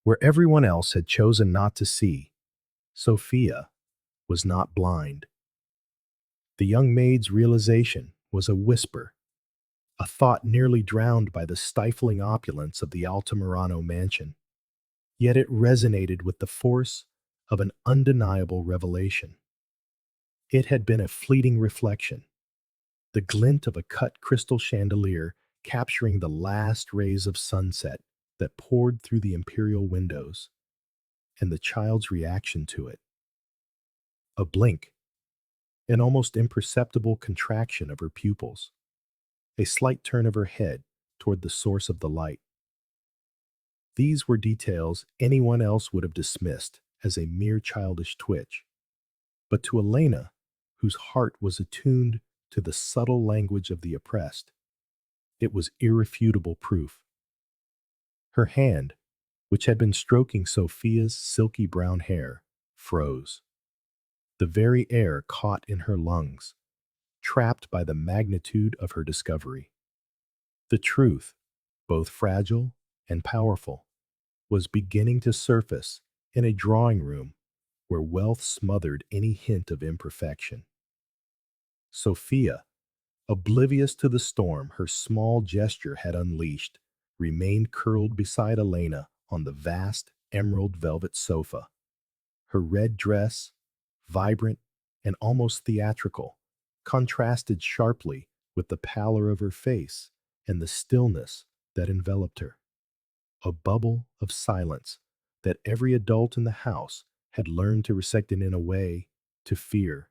Where everyone else had chosen not to see, Sofía was not blind. The young maid's realization was a whisper, a thought nearly drowned by the stifling opulence of the Altamirano mansion. Yet it resonated with the force of an undeniable revelation. It had been a fleeting reflection, the glint of a cut crystal chandelier capturing the last rays of sunset that poured through the imperial windows, and the child's reaction to it. A blink, an almost imperceptible contraction of her pupils, a slight turn of her head toward the source of the light. These were details anyone else would have dismissed as a mere childish twitch. But to Elena, whose heart was attuned to the subtle language of the oppressed, it was irrefutable proof. Her hand, which had been stroking Sophia's silky brown hair, froze. The very air caught in her lungs, trapped by the magnitude of her discovery. The truth, both fragile and powerful, was beginning to surface in a drawing room where wealth smothered any hint of imperfection. Sofía, oblivious to the storm her small gesture had unleashed, remained curled beside Elena on the vast emerald velvet sofa. Her red dress, vibrant and almost theatrical, contrasted sharply with the pallor of her face and the stillness that enveloped her. A bubble of silence that every adult in the house had learned to resign in a way to fear.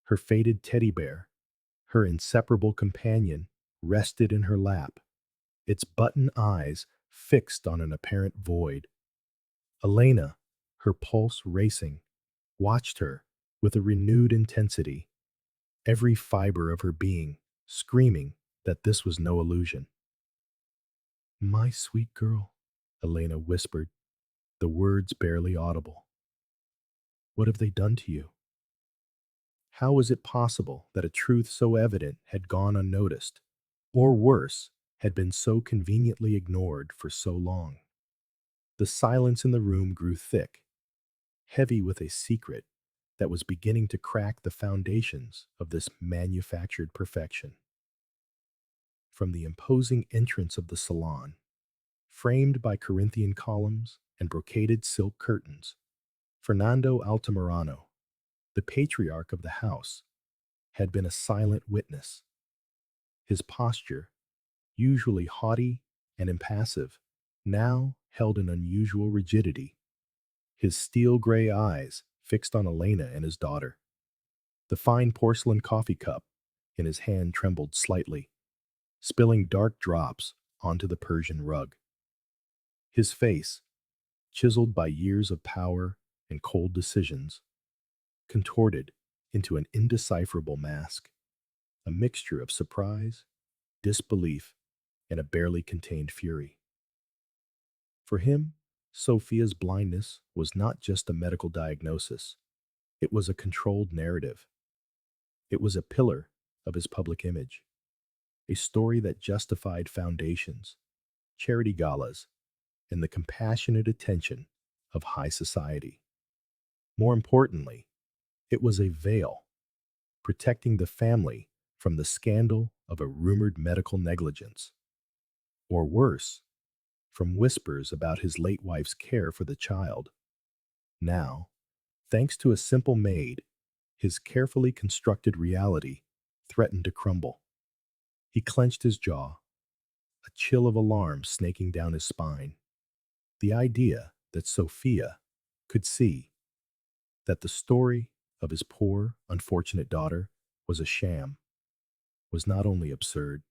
Her faded teddy bear, her inseparable companion, rested in her lap, its button eyes fixed on an apparent void. Elena, her pulse racing, watched her with a renewed intensity, every fiber of her being screaming that this was no illusion. "My sweet girl," Elena whispered, the words barely audible. "What have they done to you?" How was it possible that a truth so evident had gone unnoticed, or worse, had been so conveniently ignored for so long? The silence in the room grew thick, heavy with a secret that was beginning to crack the foundations of this manufactured perfection. From the imposing entrance of the salon, framed by Corinthian columns and brocaded silk curtains, Fernando Altamirano, the patriarch of the house, had been a silent witness. His posture, usually haughty and impassive, now held an unusual rigidity, his steel gray eyes fixed on Elena and his daughter. The fine porcelain coffee cup in his hand trembled slightly, spilling dark drops onto the Persian rug. His face, chiseled by years of power and cold decisions, contorted into an indecipherable mask, a mixture of surprise, disbelief, and a barely contained fury. For him, Sophia's blindness was not just a medical diagnosis, it was a controlled narrative. It was a pillar of his public image, a story that justified foundations, charity galas, and the compassionate attention of high society. More importantly, it was a veil, protecting the family from the scandal of a rumored medical negligence. Or worse, from whispers about his late wife's care for the child. Now, thanks to a simple maid, his carefully constructed reality threatened to crumble. He clenched his jaw, a chill of alarm snaking down his spine. The idea that Sofía could see that the story of his poor, unfortunate daughter was a sham was not only absurd,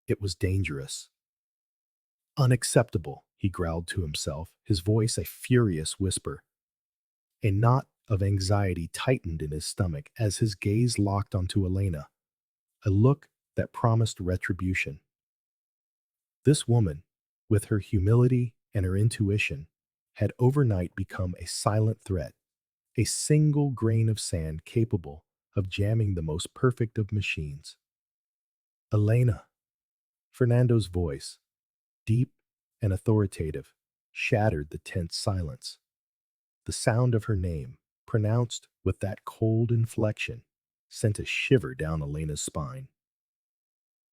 it was dangerous. "Unacceptable," he growled to himself, his voice a furious whisper. A knot of anxiety tightened in his stomach as his gaze locked onto Elena, a look that promised retribution. This woman, with her humility and her intuition, had overnight become a silent threat, a single grain of sand capable of jamming the most perfect of machines. "Elena," Fernando's voice, deep and authoritative, shattered the tense silence. The sound of her name, pronounced with that cold inflection, sent a shiver down Elena's spine.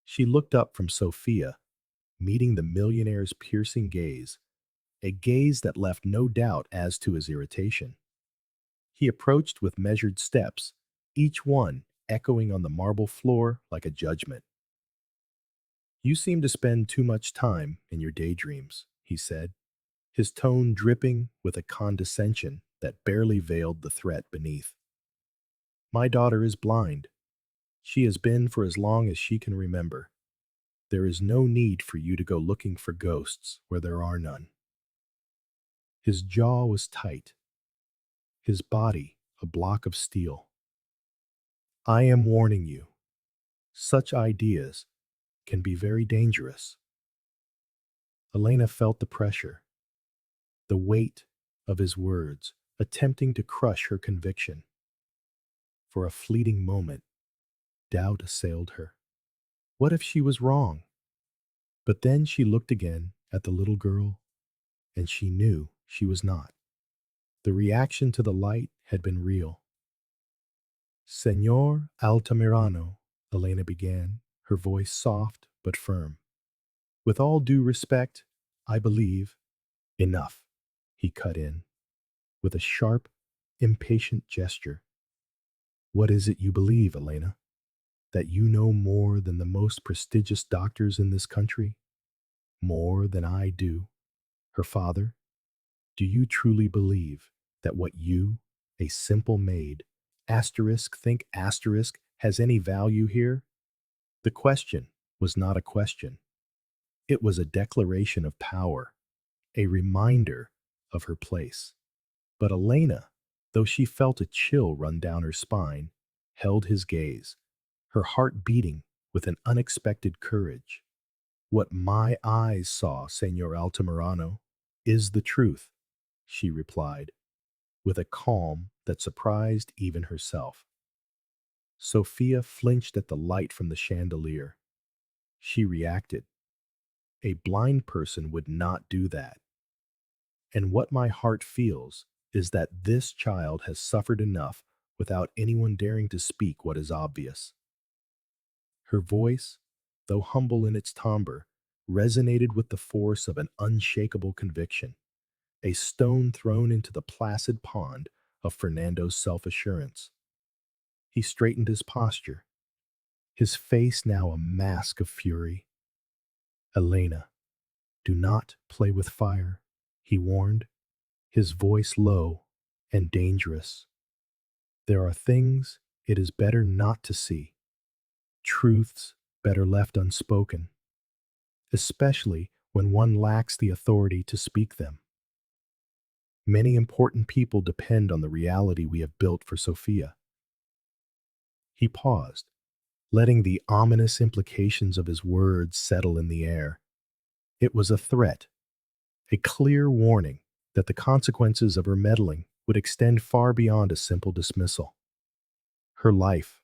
She looked up from Sofía, meeting the millionaire's piercing gaze, a gaze that left no doubt as to his irritation. He approached with measured steps, each one echoing on the marble floor like a judgment. "You seem to spend too much time in your daydreams," he said, his tone dripping with a condescension that barely veiled the threat beneath. "My daughter is blind. She has been for as long as she can remember. There is no need for you to go looking for ghosts where there are none." His jaw was tight, his body a block of steel. "I am warning you. Such ideas can be very dangerous." Elena felt the pressure, the weight of his words, attempting to crush her conviction. For a fleeting moment, doubt assailed her. What if she was wrong? But then she looked again at the little girl, and she knew she was not. The reaction to the light had been real. "Señor Altamirano," Elena began, her voice soft but firm. "With all due respect, I believe—" "Enough," he cut in, with a sharp, impatient gesture. "What is it you believe, Elena? That you know more than the most prestigious doctors in this country? More than I do, her father? Do you truly believe that what you, a simple maid, think has any value here?" The question was not a question. It was a declaration of power, a reminder of her place. But Elena, though she felt a chill run down her spine, held his gaze, her heart beating with an unexpected courage. "What my eyes saw, Señor Altamirano, is the truth," she replied, with a calm that surprised even herself. Sofía flinched at the light from the chandelier. She reacted. A blind person would not do that. "And what my heart feels is that this child has suffered enough without anyone daring to speak what is obvious." Her voice, though humble in its timbre, resonated with the force of an unshakable conviction, a stone thrown into the placid pond of Fernando's self-assurance. He straightened his posture, his face now a mask of fury. "Elena, do not play with fire," he warned, his voice low and dangerous. "There are things it is better not to see, truths better left unspoken, especially when one lacks the authority to speak them. Many important people depend on the reality we have built for Sofía." He paused, letting the ominous implications of his words settle in the air. It was a threat, a clear warning that the consequences of her meddling would extend far beyond a simple dismissal. Her life,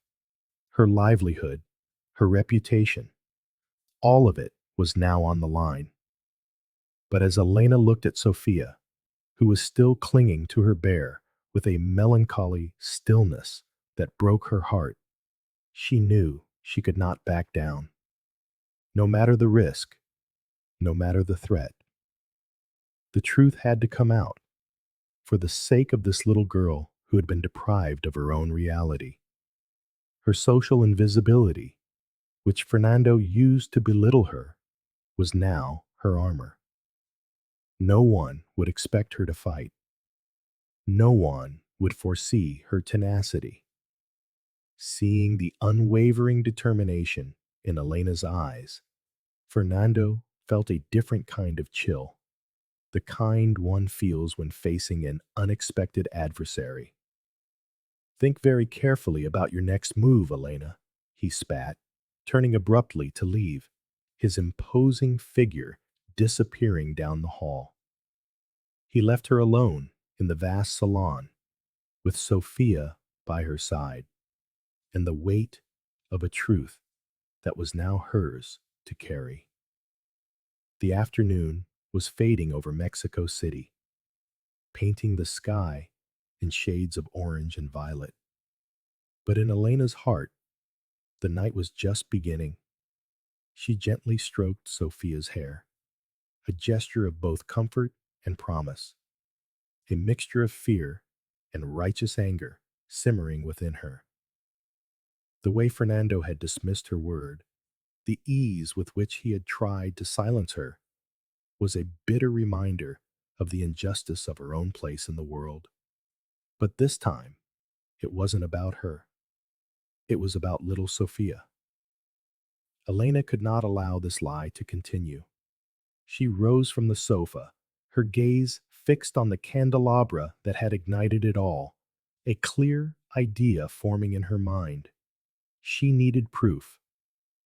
her livelihood, her reputation, all of it was now on the line. But as Elena looked at Sofía, who was still clinging to her bear with a melancholy stillness that broke her heart, she knew she could not back down. No matter the risk, no matter the threat, the truth had to come out, for the sake of this little girl who had been deprived of her own reality. Her social invisibility, which Fernando used to belittle her, was now her armor. No one would expect her to fight. No one would foresee her tenacity. Seeing the unwavering determination in Elena's eyes, Fernando felt a different kind of chill, the kind one feels when facing an unexpected adversary. "Think very carefully about your next move, Elena," he spat, turning abruptly to leave, his imposing figure disappearing down the hall. He left her alone in the vast salon, with Sofía by her side, and the weight of a truth that was now hers to carry. The afternoon was fading over Mexico City, painting the sky in shades of orange and violet. But in Elena's heart, the night was just beginning. She gently stroked Sofia's hair, a gesture of both comfort and promise, a mixture of fear and righteous anger simmering within her. The way Fernando had dismissed her word, the ease with which he had tried to silence her, was a bitter reminder of the injustice of her own place in the world. But this time, it wasn't about her. It was about little Sofia. Elena could not allow this lie to continue. She rose from the sofa, her gaze fixed on the candelabra that had ignited it all, a clear idea forming in her mind. She needed proof,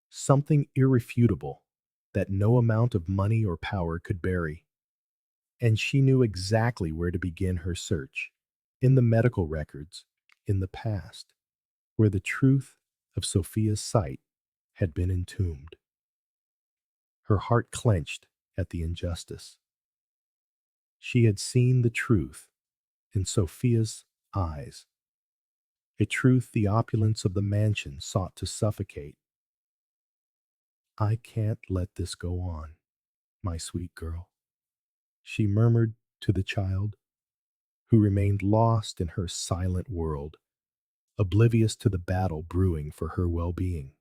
something irrefutable that no amount of money or power could bury. And she knew exactly where to begin her search, in the medical records, in the past, where the truth of Sofia's sight had been entombed. Her heart clenched at the injustice. She had seen the truth in Sofia's eyes, a truth the opulence of the mansion sought to suffocate. "I can't let this go on, my sweet girl," she murmured to the child, who remained lost in her silent world, oblivious to the battle brewing for her well-being.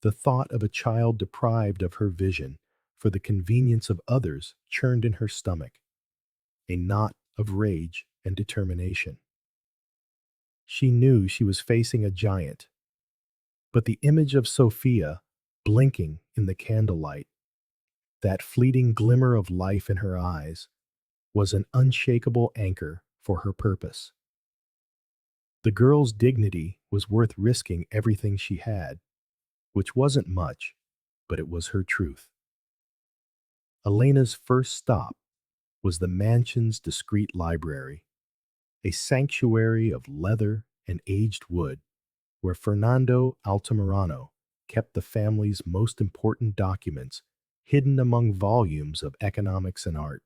The thought of a child deprived of her vision for the convenience of others churned in her stomach, a knot of rage and determination. She knew she was facing a giant, but the image of Sofia blinking in the candlelight, that fleeting glimmer of life in her eyes, was an unshakable anchor for her purpose. The girl's dignity was worth risking everything she had, which wasn't much, but it was her truth. Elena's first stop was the mansion's discreet library, a sanctuary of leather and aged wood, where Fernando Altamirano kept the family's most important documents hidden among volumes of economics and art.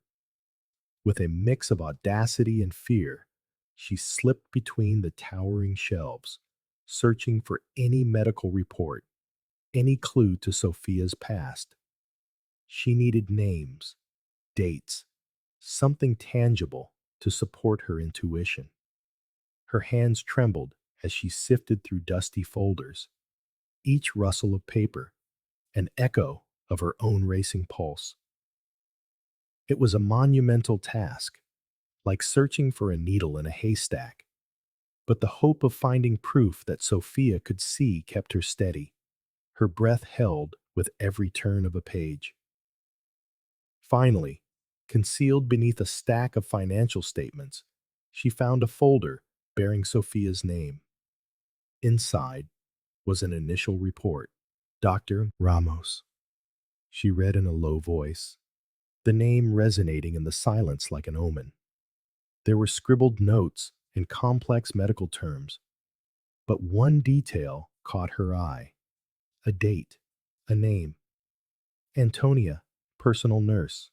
With a mix of audacity and fear, she slipped between the towering shelves, searching for any medical report, any clue to Sofia's past. She needed names, dates, something tangible to support her intuition. Her hands trembled as she sifted through dusty folders, each rustle of paper an echo of her own racing pulse. It was a monumental task, like searching for a needle in a haystack. But the hope of finding proof that Sofia could see kept her steady, her breath held with every turn of a page. Finally, concealed beneath a stack of financial statements, she found a folder bearing Sofia's name. Inside was an initial report. "Dr. Ramos," she read in a low voice, the name resonating in the silence like an omen. There were scribbled notes in complex medical terms, but one detail caught her eye. A date, a name. Antonia, personal nurse.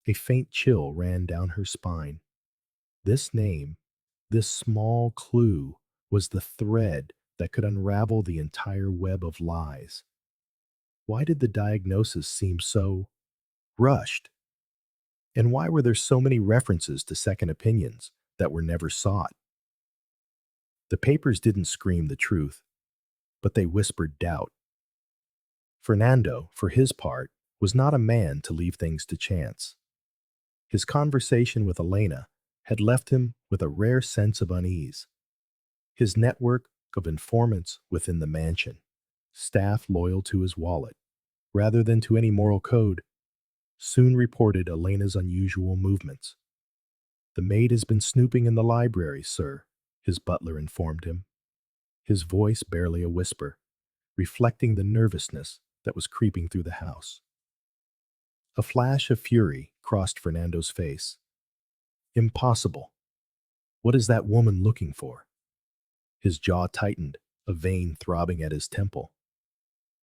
A faint chill ran down her spine. This name, this small clue, was the thread that could unravel the entire web of lies. Why did the diagnosis seem so rushed? And why were there so many references to second opinions that were never sought? The papers didn't scream the truth, but they whispered doubt. Fernando, for his part, was not a man to leave things to chance. His conversation with Elena had left him with a rare sense of unease. His network of informants within the mansion, staff loyal to his wallet, rather than to any moral code, soon reported Elena's unusual movements. "The maid has been snooping in the library, sir," his butler informed him, his voice barely a whisper, reflecting the nervousness that was creeping through the house. A flash of fury crossed Fernando's face. Impossible. What is that woman looking for? His jaw tightened, a vein throbbing at his temple.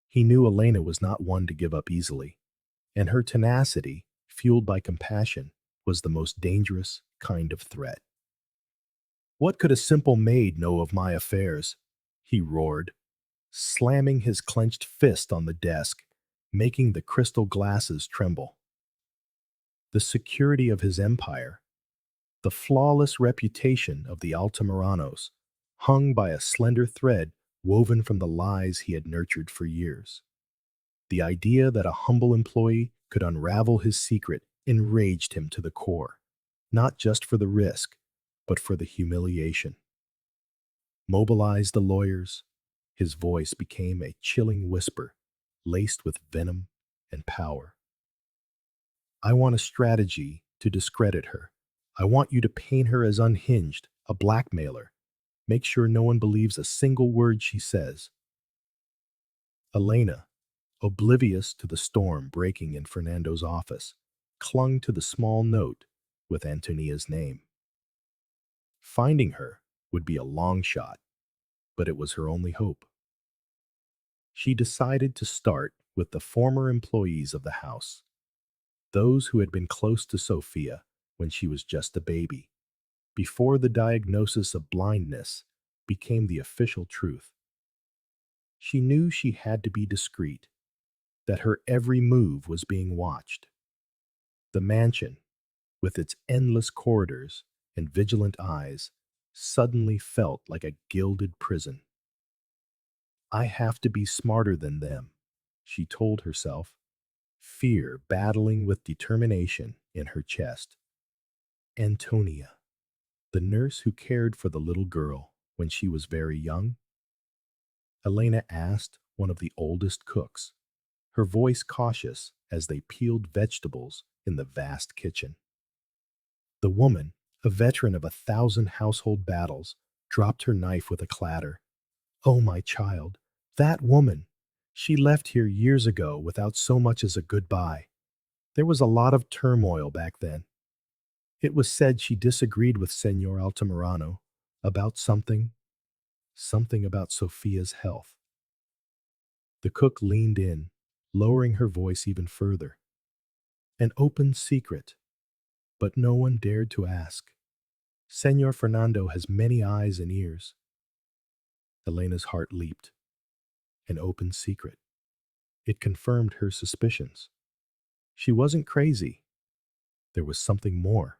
He knew Elena was not one to give up easily. and her tenacity, fueled by compassion, was the most dangerous kind of threat. What could a simple maid know of my affairs? He roared, slamming his clenched fist on the desk, making the crystal glasses tremble. The security of his empire, the flawless reputation of the Altamiranos, hung by a slender thread woven from the lies he had nurtured for years. The idea that a humble employee could unravel his secret enraged him to the core, not just for the risk, but for the humiliation. Mobilize the lawyers. His voice became a chilling whisper, laced with venom and power. I want a strategy to discredit her. I want you to paint her as unhinged, a blackmailer. Make sure no one believes a single word she says. Elena, oblivious to the storm breaking in Fernando's office, clung to the small note with Antonia's name. Finding her would be a long shot, but it was her only hope. She decided to start with the former employees of the house, those who had been close to Sofía when she was just a baby, before the diagnosis of blindness became the official truth. She knew she had to be discreet, that her every move was being watched. The mansion, with its endless corridors and vigilant eyes, suddenly felt like a gilded prison. I have to be smarter than them, she told herself, fear battling with determination in her chest. Antonia, the nurse who cared for the little girl when she was very young? Elena asked one of the oldest cooks, her voice cautious as they peeled vegetables in the vast kitchen. The woman, a veteran of 1,000 household battles, dropped her knife with a clatter. Oh, my child, that woman! She left here years ago without so much as a goodbye. There was a lot of turmoil back then. It was said she disagreed with Senor Altamirano about something about Sofia's health. The cook leaned in, lowering her voice even further. An open secret, but no one dared to ask. Senor Fernando has many eyes and ears. Elena's heart leaped. An open secret. It confirmed her suspicions. She wasn't crazy. There was something more.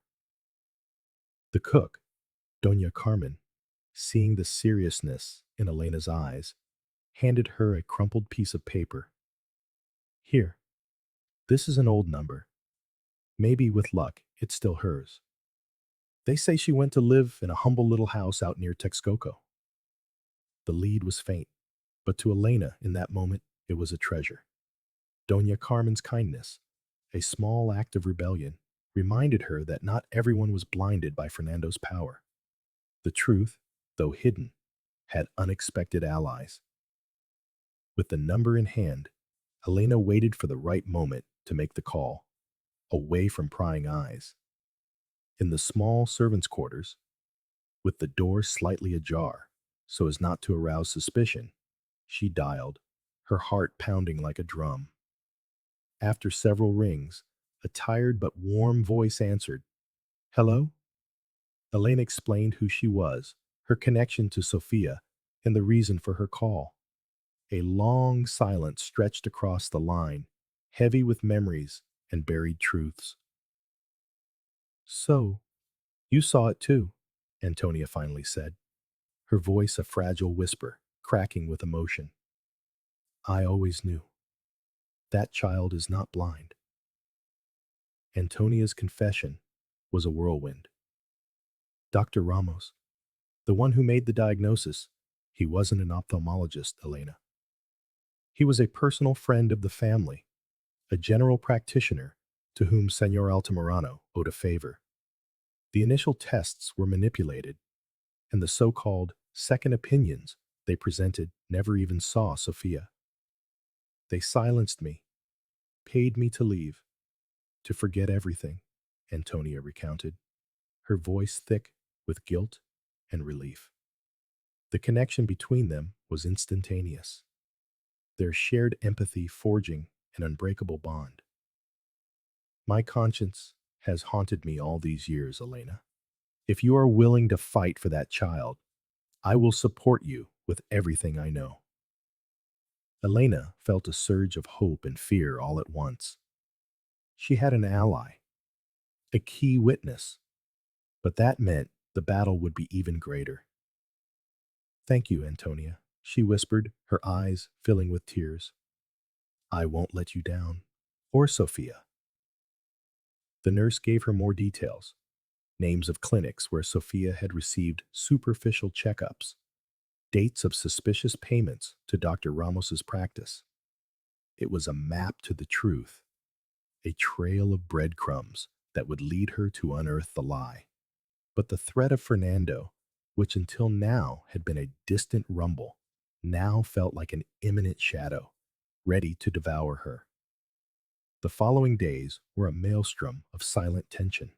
The cook, Doña Carmen, seeing the seriousness in Elena's eyes, handed her a crumpled piece of paper. Here, this is an old number. Maybe with luck, it's still hers. They say she went to live in a humble little house out near Texcoco. The lead was faint, but to Elena in that moment, it was a treasure. Doña Carmen's kindness, a small act of rebellion, reminded her that not everyone was blinded by Fernando's power. The truth, though hidden, had unexpected allies. With the number in hand, Elena waited for the right moment to make the call, away from prying eyes. In the small servants' quarters, with the door slightly ajar, so as not to arouse suspicion, she dialed, her heart pounding like a drum. After several rings, a tired but warm voice answered. Hello? Elena explained who she was, her connection to Sofía, and the reason for her call. A long silence stretched across the line, heavy with memories and buried truths. So, you saw it too, Antonia finally said, her voice a fragile whisper, cracking with emotion. I always knew. That child is not blind. Antonia's confession was a whirlwind. Dr. Ramos, the one who made the diagnosis, he wasn't an ophthalmologist, Elena. He was a personal friend of the family, a general practitioner to whom Senor Altamirano owed a favor. The initial tests were manipulated, and the so-called second opinions they presented never even saw Sofía. They silenced me, paid me to leave, to forget everything, Antonia recounted, her voice thick with guilt and relief. The connection between them was instantaneous, their shared empathy forging an unbreakable bond. My conscience has haunted me all these years, Elena. If you are willing to fight for that child, I will support you with everything I know. Elena felt a surge of hope and fear all at once. She had an ally, a key witness, but that meant the battle would be even greater. Thank you, Antonia, she whispered, her eyes filling with tears. I won't let you down. Or Sofía. The nurse gave her more details, names of clinics where Sofía had received superficial checkups, dates of suspicious payments to Dr. Ramos's practice. It was a map to the truth, a trail of breadcrumbs that would lead her to unearth the lie. But the threat of Fernando, which until now had been a distant rumble, now felt like an imminent shadow, ready to devour her. The following days were a maelstrom of silent tension.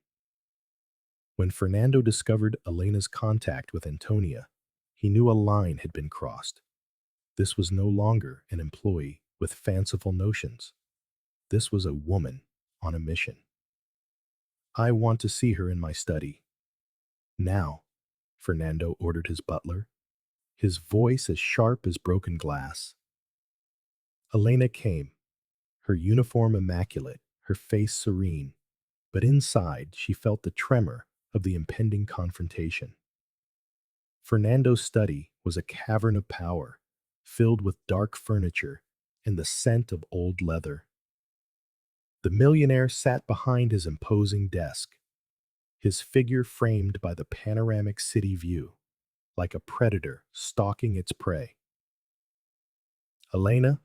When Fernando discovered Elena's contact with Antonia, he knew a line had been crossed. This was no longer an employee with fanciful notions. This was a woman on a mission. I want to see her in my study. Now, Fernando ordered his butler, his voice as sharp as broken glass. Elena came, her uniform immaculate, her face serene, but inside she felt the tremor of the impending confrontation. Fernando's study was a cavern of power, filled with dark furniture and the scent of old leather. The millionaire sat behind his imposing desk, his figure framed by the panoramic city view, like a predator stalking its prey. Elena,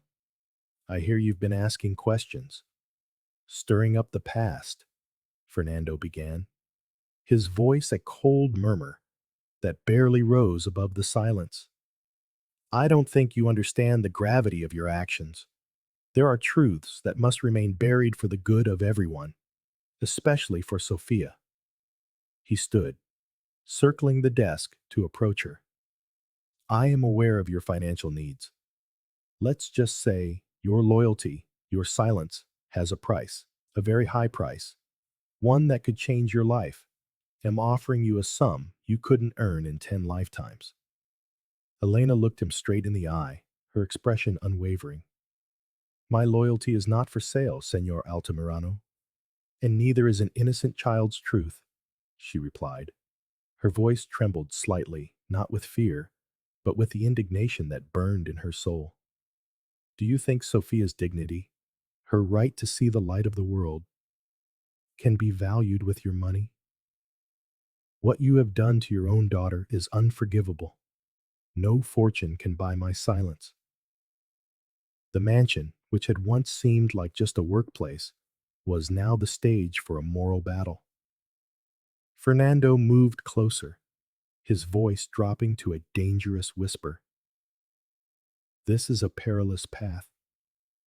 I hear you've been asking questions, stirring up the past, Fernando began, his voice a cold murmur that barely rose above the silence. I don't think you understand the gravity of your actions. There are truths that must remain buried for the good of everyone, especially for Sofía. He stood, circling the desk to approach her. I am aware of your financial needs. Let's just say your loyalty, your silence, has a price, a very high price, one that could change your life. I'm offering you a sum you couldn't earn in 10 lifetimes. Elena looked him straight in the eye, her expression unwavering. My loyalty is not for sale, Señor Altamirano, and neither is an innocent child's truth, she replied. Her voice trembled slightly, not with fear, but with the indignation that burned in her soul. Do you think Sofía's dignity, her right to see the light of the world, can be valued with your money? What you have done to your own daughter is unforgivable. No fortune can buy my silence. The mansion, which had once seemed like just a workplace, was now the stage for a moral battle. Fernando moved closer, his voice dropping to a dangerous whisper. This is a perilous path.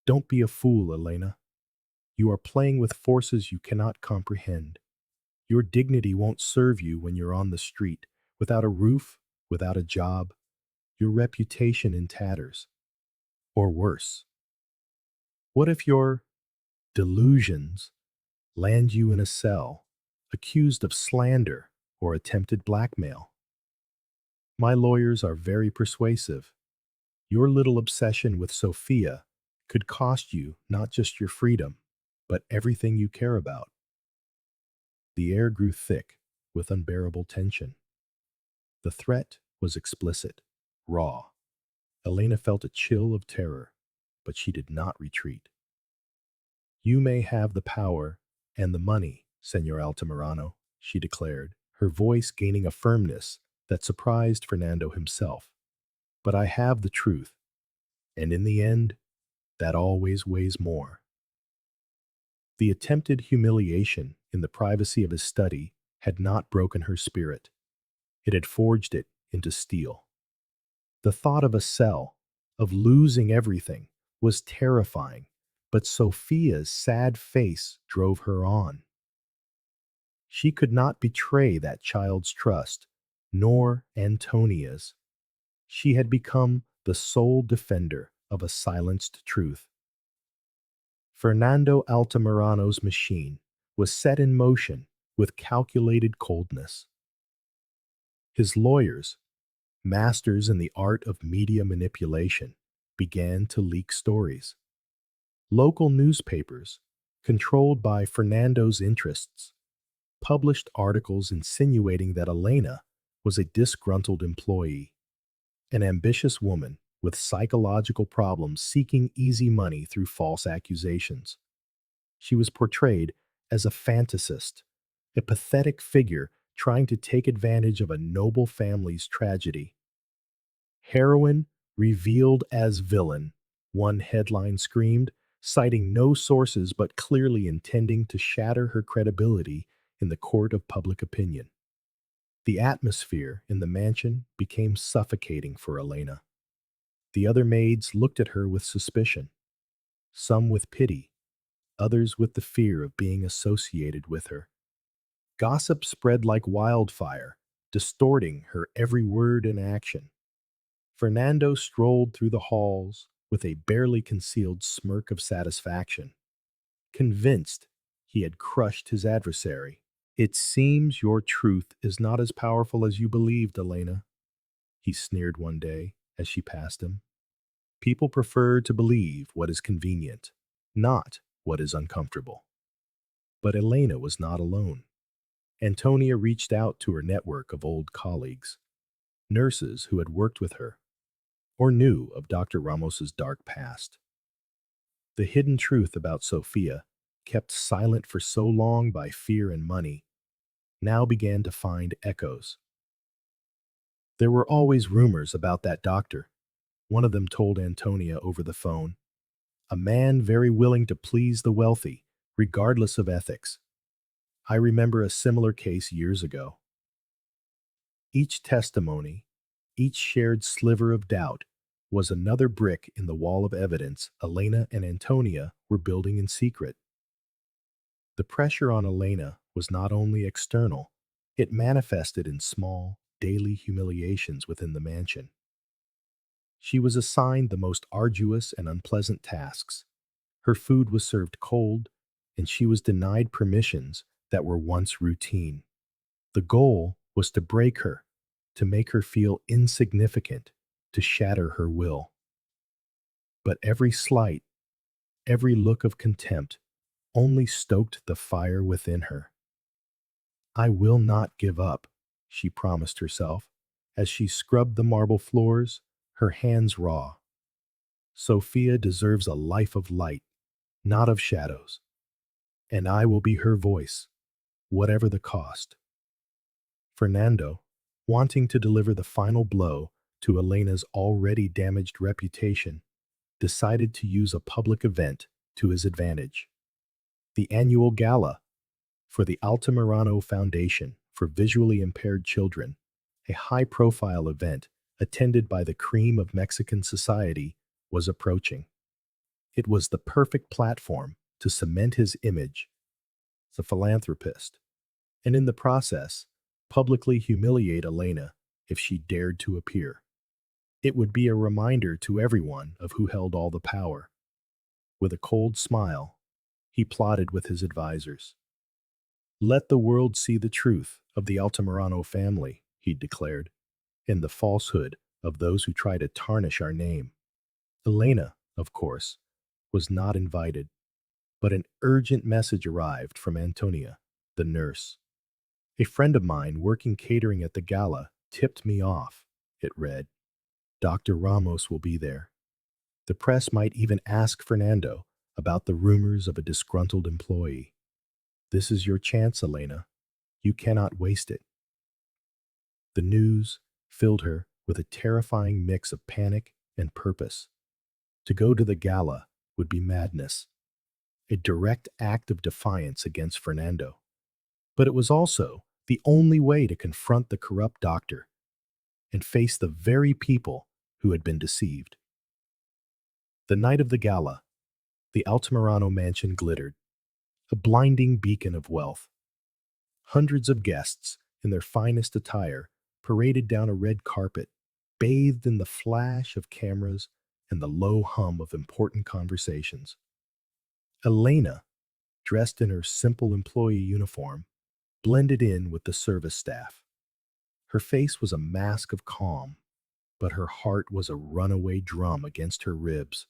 Don't be a fool, Elena. You are playing with forces you cannot comprehend. Your dignity won't serve you when you're on the street, without a roof, without a job, your reputation in tatters. Or worse. What if your delusions land you in a cell, accused of slander or attempted blackmail? My lawyers are very persuasive. Your little obsession with Sofía could cost you not just your freedom, but everything you care about. The air grew thick with unbearable tension. The threat was explicit, raw. Elena felt a chill of terror, but she did not retreat. You may have the power and the money, Señor Altamirano, she declared, her voice gaining a firmness that surprised Fernando himself. But I have the truth, and in the end, that always weighs more. The attempted humiliation in the privacy of his study had not broken her spirit. It had forged it into steel. The thought of a cell, of losing everything, was terrifying, but Sofía's sad face drove her on. She could not betray that child's trust, nor Antonia's. She had become the sole defender of a silenced truth. Fernando Altamirano's machine was set in motion with calculated coldness. His lawyers, masters in the art of media manipulation, began to leak stories. Local newspapers, controlled by Fernando's interests, published articles insinuating that Elena was a disgruntled employee, an ambitious woman with psychological problems seeking easy money through false accusations. She was portrayed as a fantasist, a pathetic figure trying to take advantage of a noble family's tragedy. Heroine revealed as villain, one headline screamed, citing no sources but clearly intending to shatter her credibility in the court of public opinion. The atmosphere in the mansion became suffocating for Elena. The other maids looked at her with suspicion, some with pity, others with the fear of being associated with her. Gossip spread like wildfire, distorting her every word and action. Fernando strolled through the halls with a barely concealed smirk of satisfaction, convinced he had crushed his adversary. "It seems your truth is not as powerful as you believed, Elena," he sneered one day as she passed him. "People prefer to believe what is convenient, not what is uncomfortable." But Elena was not alone. Antonia reached out to her network of old colleagues, nurses who had worked with her, or knew of Dr. Ramos's dark past. The hidden truth about Sofía, kept silent for so long by fear and money, now began to find echoes. "There were always rumors about that doctor," one of them told Antonia over the phone. "A man very willing to please the wealthy, regardless of ethics. I remember a similar case years ago." Each testimony, each shared sliver of doubt, was another brick in the wall of evidence Elena and Antonia were building in secret. The pressure on Elena was not only external, it manifested in small, daily humiliations within the mansion. She was assigned the most arduous and unpleasant tasks. Her food was served cold, and she was denied permissions that were once routine. The goal was to break her, to make her feel insignificant, to shatter her will. But every slight, every look of contempt only stoked the fire within her. "I will not give up," she promised herself, as she scrubbed the marble floors, her hands raw. "Sofía deserves a life of light, not of shadows, and I will be her voice, whatever the cost." Fernando, wanting to deliver the final blow to Elena's already damaged reputation, decided to use a public event to his advantage. The annual gala for the Altamirano Foundation for Visually Impaired Children, a high-profile event attended by the cream of Mexican society, was approaching. It was the perfect platform to cement his image as a philanthropist, and in the process, publicly humiliate Elena if she dared to appear. It would be a reminder to everyone of who held all the power. With a cold smile, he plotted with his advisors. "Let the world see the truth of the Altamirano family," he declared, "and the falsehood of those who try to tarnish our name." Elena, of course, was not invited, but an urgent message arrived from Antonia, the nurse. "A friend of mine working catering at the gala tipped me off," it read. "Dr. Ramos will be there. The press might even ask Fernando about the rumors of a disgruntled employee. This is your chance, Elena. You cannot waste it." The news filled her with a terrifying mix of panic and purpose. To go to the gala would be madness, a direct act of defiance against Fernando. But it was also the only way to confront the corrupt doctor and face the very people who had been deceived. The night of the gala, the Altamirano mansion glittered, a blinding beacon of wealth. Hundreds of guests, in their finest attire, paraded down a red carpet, bathed in the flash of cameras and the low hum of important conversations. Elena, dressed in her simple employee uniform, blended in with the service staff. Her face was a mask of calm, but her heart was a runaway drum against her ribs.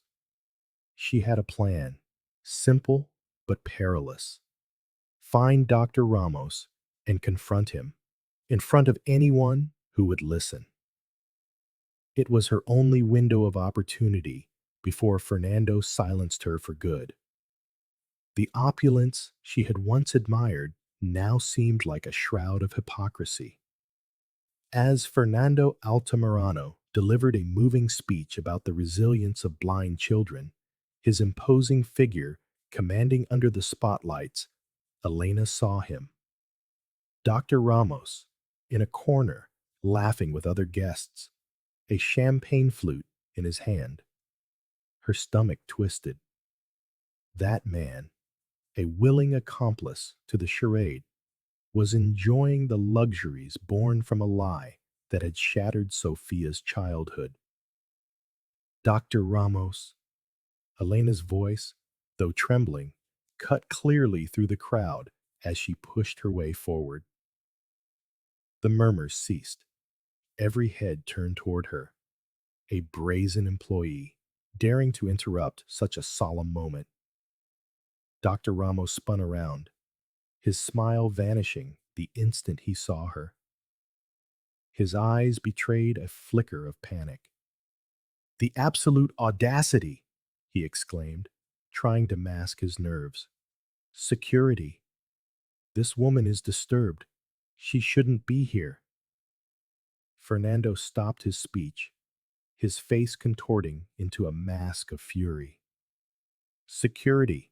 She had a plan, simple but perilous. Find Dr. Ramos and confront him in front of anyone who would listen. It was her only window of opportunity before Fernando silenced her for good. The opulence she had once admired now seemed like a shroud of hypocrisy. As Fernando Altamirano delivered a moving speech about the resilience of blind children, his imposing figure commanding under the spotlights, Elena saw him. Dr. Ramos, in a corner, laughing with other guests, a champagne flute in his hand. Her stomach twisted. That man, a willing accomplice to the charade, was enjoying the luxuries born from a lie that had shattered Sofia's childhood. Dr. Ramos, Elena's voice, though trembling, cut clearly through the crowd as she pushed her way forward. The murmurs ceased. Every head turned toward her. A brazen employee, daring to interrupt such a solemn moment. Dr. Ramos spun around, his smile vanishing the instant he saw her. His eyes betrayed a flicker of panic. "The absolute audacity!" he exclaimed, trying to mask his nerves. "Security! This woman is disturbed. She shouldn't be here." Fernando stopped his speech, his face contorting into a mask of fury. "Security!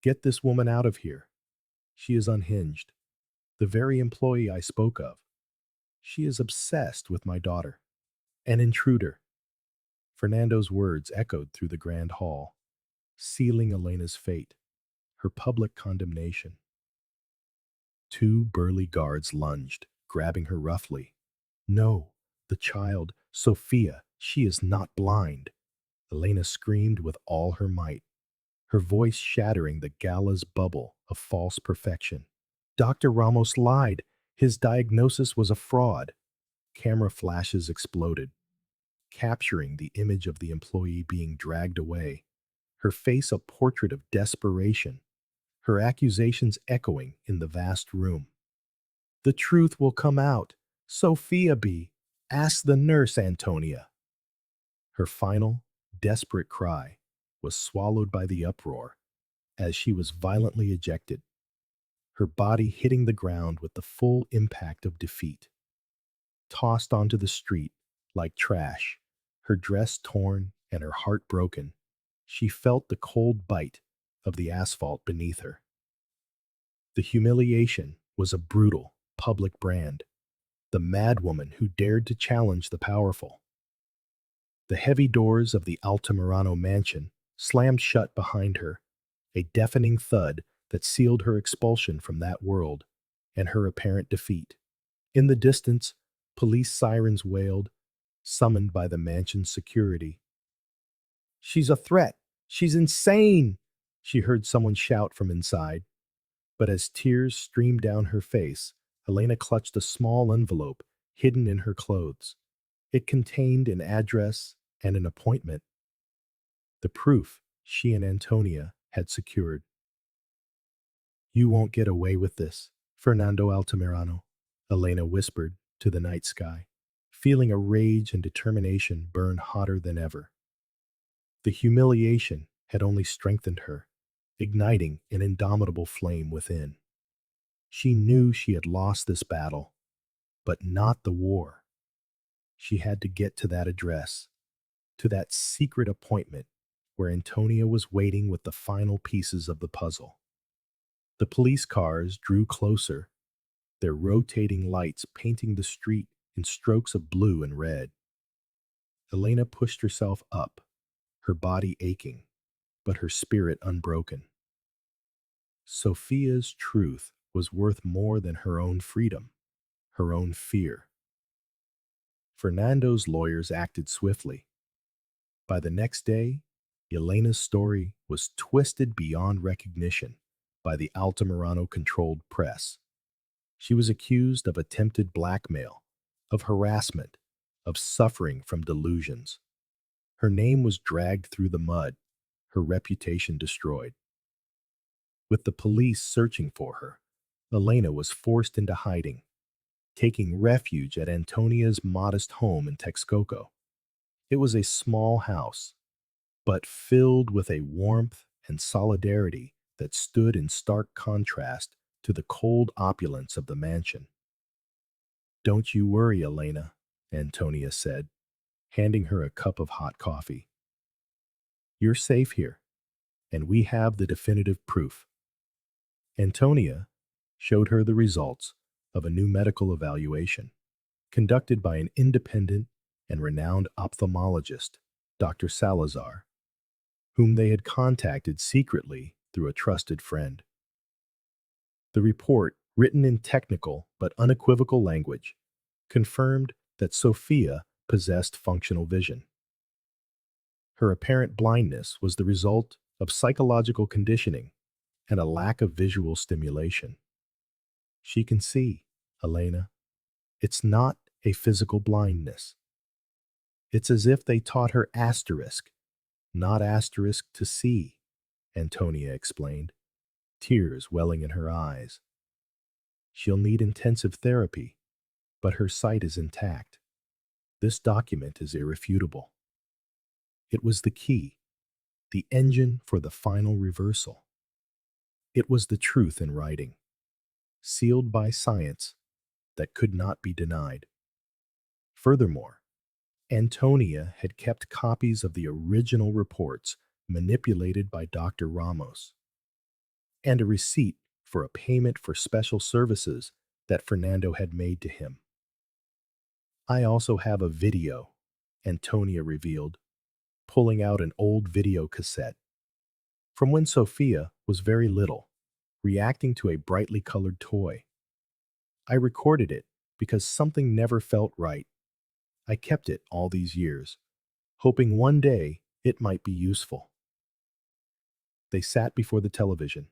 Get this woman out of here. She is unhinged. The very employee I spoke of. She is obsessed with my daughter. An intruder." Fernando's words echoed through the grand hall, sealing Elena's fate, her public condemnation. Two burly guards lunged, grabbing her roughly. "No, the child, Sofía, she is not blind." Elena screamed with all her might, her voice shattering the gala's bubble of false perfection. "Dr. Ramos lied. His diagnosis was a fraud." Camera flashes exploded, capturing the image of the employee being dragged away, her face a portrait of desperation, her accusations echoing in the vast room. "The truth will come out. Sofía B. Ask the nurse, Antonia." Her final, desperate cry was swallowed by the uproar as she was violently ejected, her body hitting the ground with the full impact of defeat. Tossed onto the street like trash, her dress torn and her heart broken, she felt the cold bite of the asphalt beneath her. The humiliation was a brutal, public brand, the madwoman who dared to challenge the powerful. The heavy doors of the Altamirano mansion slammed shut behind her, a deafening thud that sealed her expulsion from that world and her apparent defeat. In the distance, police sirens wailed, summoned by the mansion's security. "She's a threat! She's insane!" she heard someone shout from inside. But as tears streamed down her face, Elena clutched a small envelope hidden in her clothes. It contained an address and an appointment. The proof she and Antonia had secured. "You won't get away with this, Fernando Altamirano," Elena whispered to the night sky, feeling a rage and determination burn hotter than ever. The humiliation had only strengthened her, igniting an indomitable flame within. She knew she had lost this battle, but not the war. She had to get to that address, to that secret appointment where Antonia was waiting with the final pieces of the puzzle. The police cars drew closer, their rotating lights painting the street in strokes of blue and red. Elena pushed herself up, her body aching, but her spirit unbroken. Sofia's truth was worth more than her own freedom, her own fear. Fernando's lawyers acted swiftly. By the next day, Elena's story was twisted beyond recognition, by the Altamirano-controlled press. She was accused of attempted blackmail, of harassment, of suffering from delusions. Her name was dragged through the mud, her reputation destroyed. With the police searching for her, Elena was forced into hiding, taking refuge at Antonia's modest home in Texcoco. It was a small house, but filled with a warmth and solidarity that stood in stark contrast to the cold opulence of the mansion. "Don't you worry, Elena," Antonia said, handing her a cup of hot coffee. "You're safe here, and we have the definitive proof." Antonia showed her the results of a new medical evaluation conducted by an independent and renowned ophthalmologist, Dr. Salazar, whom they had contacted secretly through a trusted friend. The report, written in technical but unequivocal language, confirmed that Sofía possessed functional vision. Her apparent blindness was the result of psychological conditioning and a lack of visual stimulation. "She can see, Elena. It's not a physical blindness. It's as if they taught her asterisk, not asterisk to see," Antonia explained, tears welling in her eyes. "She'll need intensive therapy, but her sight is intact. This document is irrefutable." It was the key, the engine for the final reversal. It was the truth in writing, sealed by science that could not be denied. Furthermore, Antonia had kept copies of the original reports manipulated by Dr. Ramos, and a receipt for a payment for special services that Fernando had made to him. "I also have a video," Antonia revealed, pulling out an old video cassette, from when Sofía was very little, reacting to a brightly colored toy. "I recorded it because something never felt right. I kept it all these years, hoping one day it might be useful." They sat before the television.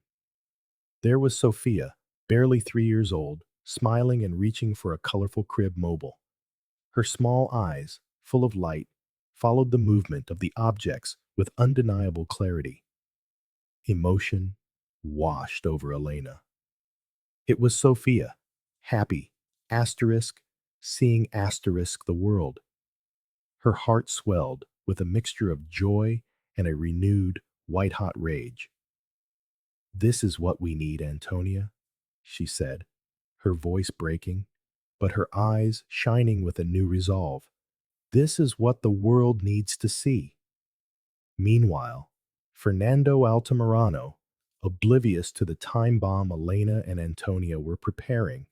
There was Sofía, barely 3 years old, smiling and reaching for a colorful crib mobile. Her small eyes, full of light, followed the movement of the objects with undeniable clarity. Emotion washed over Elena. It was Sofía, happy, asterisk, seeing asterisk the world. Her heart swelled with a mixture of joy and a renewed, white-hot rage. "This is what we need, Antonia," she said, her voice breaking, but her eyes shining with a new resolve. "This is what the world needs to see." Meanwhile, Fernando Altamirano, oblivious to the time bomb Elena and Antonia were preparing,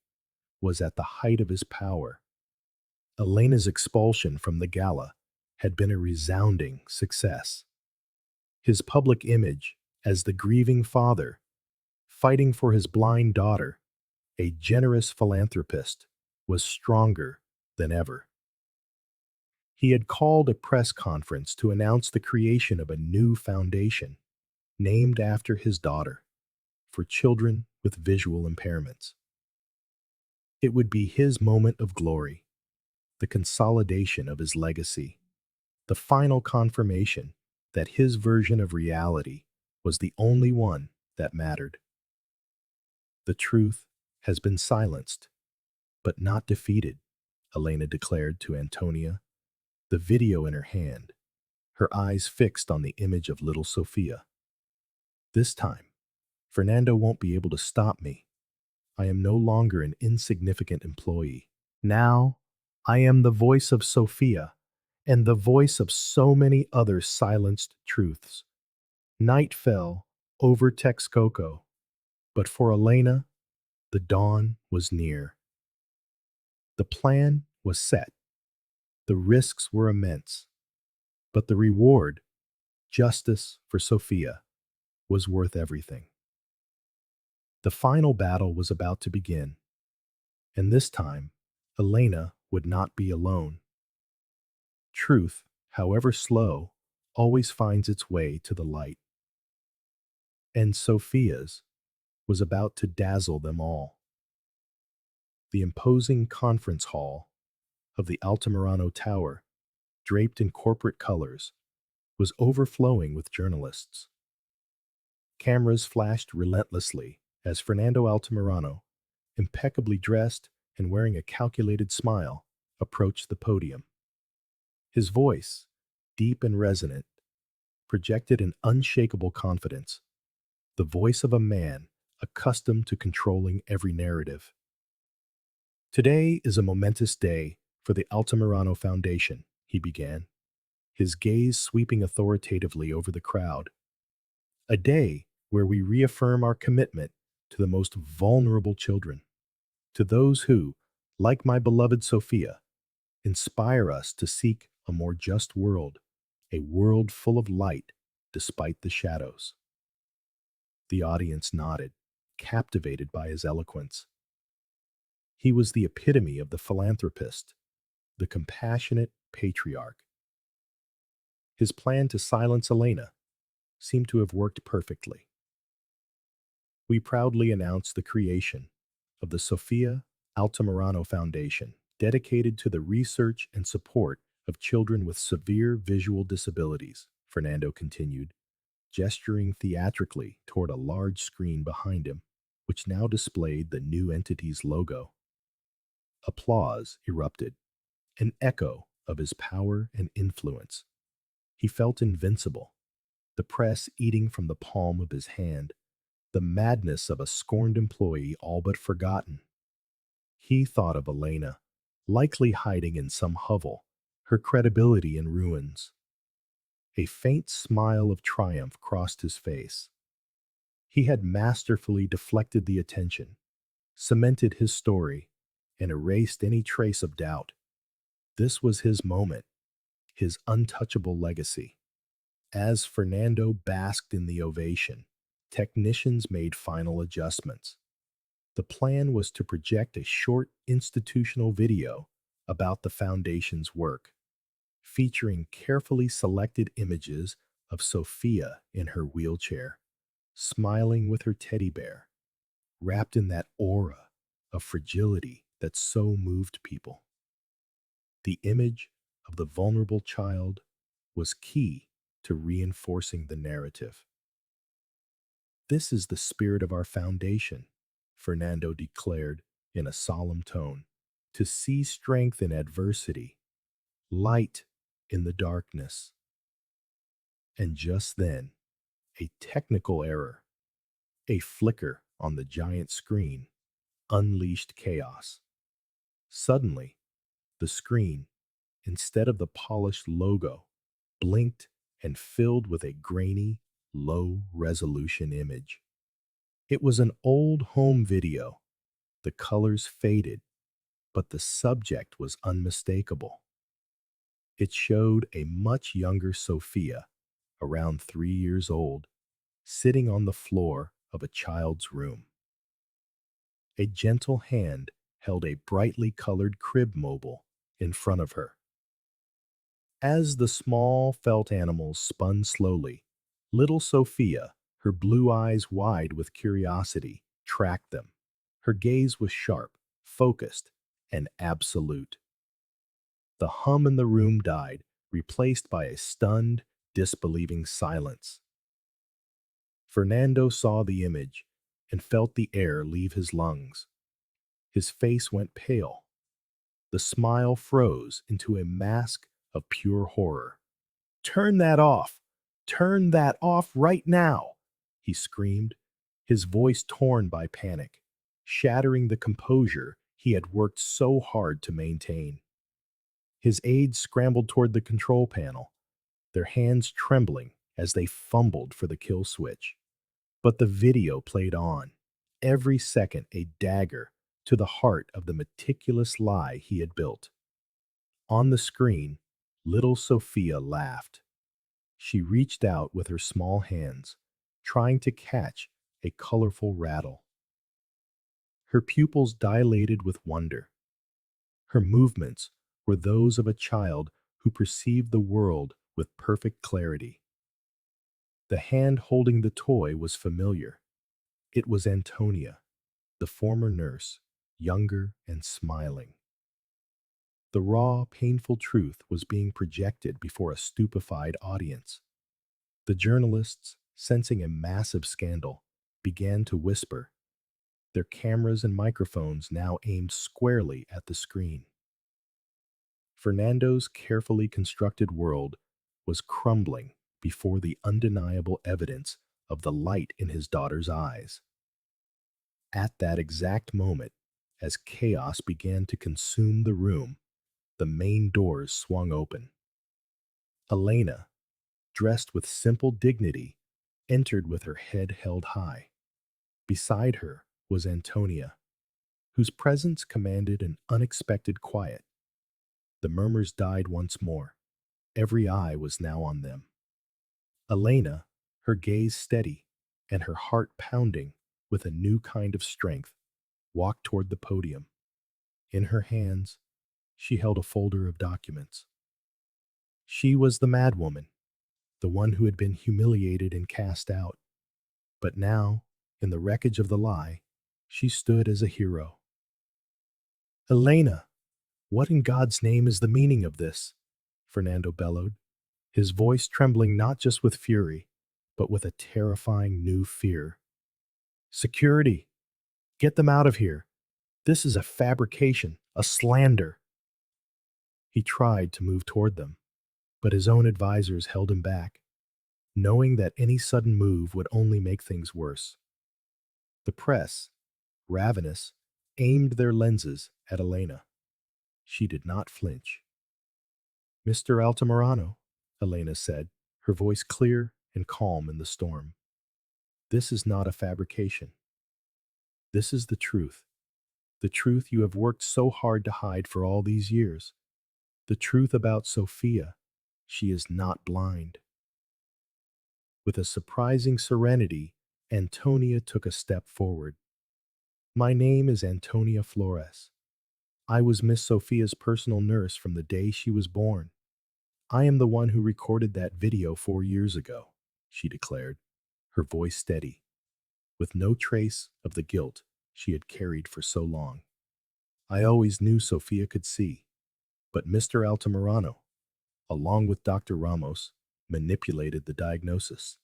was at the height of his power. Elena's expulsion from the gala had been a resounding success. His public image as the grieving father, fighting for his blind daughter, a generous philanthropist, was stronger than ever. He had called a press conference to announce the creation of a new foundation, named after his daughter, for children with visual impairments. It would be his moment of glory, the consolidation of his legacy, the final confirmation that his version of reality was the only one that mattered. "The truth has been silenced, but not defeated," Elena declared to Antonia, the video in her hand, her eyes fixed on the image of little Sofía. "This time, Fernando won't be able to stop me. I am no longer an insignificant employee. Now, I am the voice of Sofía, and the voice of so many other silenced truths." Night fell over Texcoco, but for Elena, the dawn was near. The plan was set. The risks were immense, but the reward, justice for Sofía, was worth everything. The final battle was about to begin, and this time, Elena would not be alone. Truth, however slow, always finds its way to the light. And Sofía's was about to dazzle them all. The imposing conference hall of the Altamirano Tower, draped in corporate colors, was overflowing with journalists. Cameras flashed relentlessly as Fernando Altamirano, impeccably dressed and wearing a calculated smile, approached the podium. His voice, deep and resonant, projected an unshakable confidence, the voice of a man accustomed to controlling every narrative. Today is a momentous day for the Altamirano Foundation, he began, his gaze sweeping authoritatively over the crowd. A day where we reaffirm our commitment to the most vulnerable children, to those who, like my beloved Sofía, inspire us to seek a more just world, a world full of light despite the shadows. The audience nodded, captivated by his eloquence. He was the epitome of the philanthropist, the compassionate patriarch. His plan to silence Elena seemed to have worked perfectly. We proudly announced the creation of the Sofía Altamirano Foundation, dedicated to the research and support of children with severe visual disabilities, Fernando continued, gesturing theatrically toward a large screen behind him, which now displayed the new entity's logo. Applause erupted, an echo of his power and influence. He felt invincible, the press eating from the palm of his hand, the madness of a scorned employee all but forgotten. He thought of Elena, likely hiding in some hovel, her credibility in ruins. A faint smile of triumph crossed his face. He had masterfully deflected the attention, cemented his story, and erased any trace of doubt. This was his moment, his untouchable legacy. As Fernando basked in the ovation, technicians made final adjustments. The plan was to project a short institutional video about the foundation's work, featuring carefully selected images of Sofía in her wheelchair, smiling with her teddy bear, wrapped in that aura of fragility that so moved people. The image of the vulnerable child was key to reinforcing the narrative. This is the spirit of our foundation, Fernando declared in a solemn tone, to see strength in adversity, light in the darkness. And just then, a technical error, a flicker on the giant screen, unleashed chaos. Suddenly, the screen, instead of the polished logo, blinked and filled with a grainy, low-resolution image. It was an old home video. The colors faded, but the subject was unmistakable. It showed a much younger Sofía, around 3 years old, sitting on the floor of a child's room. A gentle hand held a brightly colored crib mobile in front of her. As the small felt animals spun slowly, little Sofía, her blue eyes wide with curiosity, tracked them. Her gaze was sharp, focused, and absolute. The hum in the room died, replaced by a stunned, disbelieving silence. Fernando saw the image and felt the air leave his lungs. His face went pale. The smile froze into a mask of pure horror. "Turn that off! Turn that off right now!" he screamed, his voice torn by panic, shattering the composure he had worked so hard to maintain. His aides scrambled toward the control panel, their hands trembling as they fumbled for the kill switch. But the video played on, every second a dagger to the heart of the meticulous lie he had built. On the screen, little Sofía laughed. She reached out with her small hands, trying to catch a colorful rattle. Her pupils dilated with wonder. Her movements were those of a child who perceived the world with perfect clarity. The hand holding the toy was familiar. It was Antonia, the former nurse, younger and smiling. The raw, painful truth was being projected before a stupefied audience. The journalists, sensing a massive scandal, began to whisper, their cameras and microphones now aimed squarely at the screen. Fernando's carefully constructed world was crumbling before the undeniable evidence of the light in his daughter's eyes. At that exact moment, as chaos began to consume the room, the main doors swung open. Elena, dressed with simple dignity, entered with her head held high. Beside her was Antonia, whose presence commanded an unexpected quiet. The murmurs died once more. Every eye was now on them. Elena, her gaze steady and her heart pounding with a new kind of strength, walked toward the podium. In her hands, she held a folder of documents. She was the madwoman, the one who had been humiliated and cast out. But now, in the wreckage of the lie, she stood as a hero. Elena, what in God's name is the meaning of this? Fernando bellowed, his voice trembling not just with fury, but with a terrifying new fear. Security! Get them out of here! This is a fabrication, a slander! He tried to move toward them, but his own advisors held him back, knowing that any sudden move would only make things worse. The press, ravenous, aimed their lenses at Elena. She did not flinch. Mr. Altamirano, Elena said, her voice clear and calm in the storm. This is not a fabrication. This is the truth you have worked so hard to hide for all these years. The truth about Sofía. She is not blind. With a surprising serenity, Antonia took a step forward. My name is Antonia Flores. I was Miss Sofía's personal nurse from the day she was born. I am the one who recorded that video 4 years ago, she declared, her voice steady, with no trace of the guilt she had carried for so long. I always knew Sofía could see, but Mr. Altamirano, along with Dr. Ramos, manipulated the diagnosis.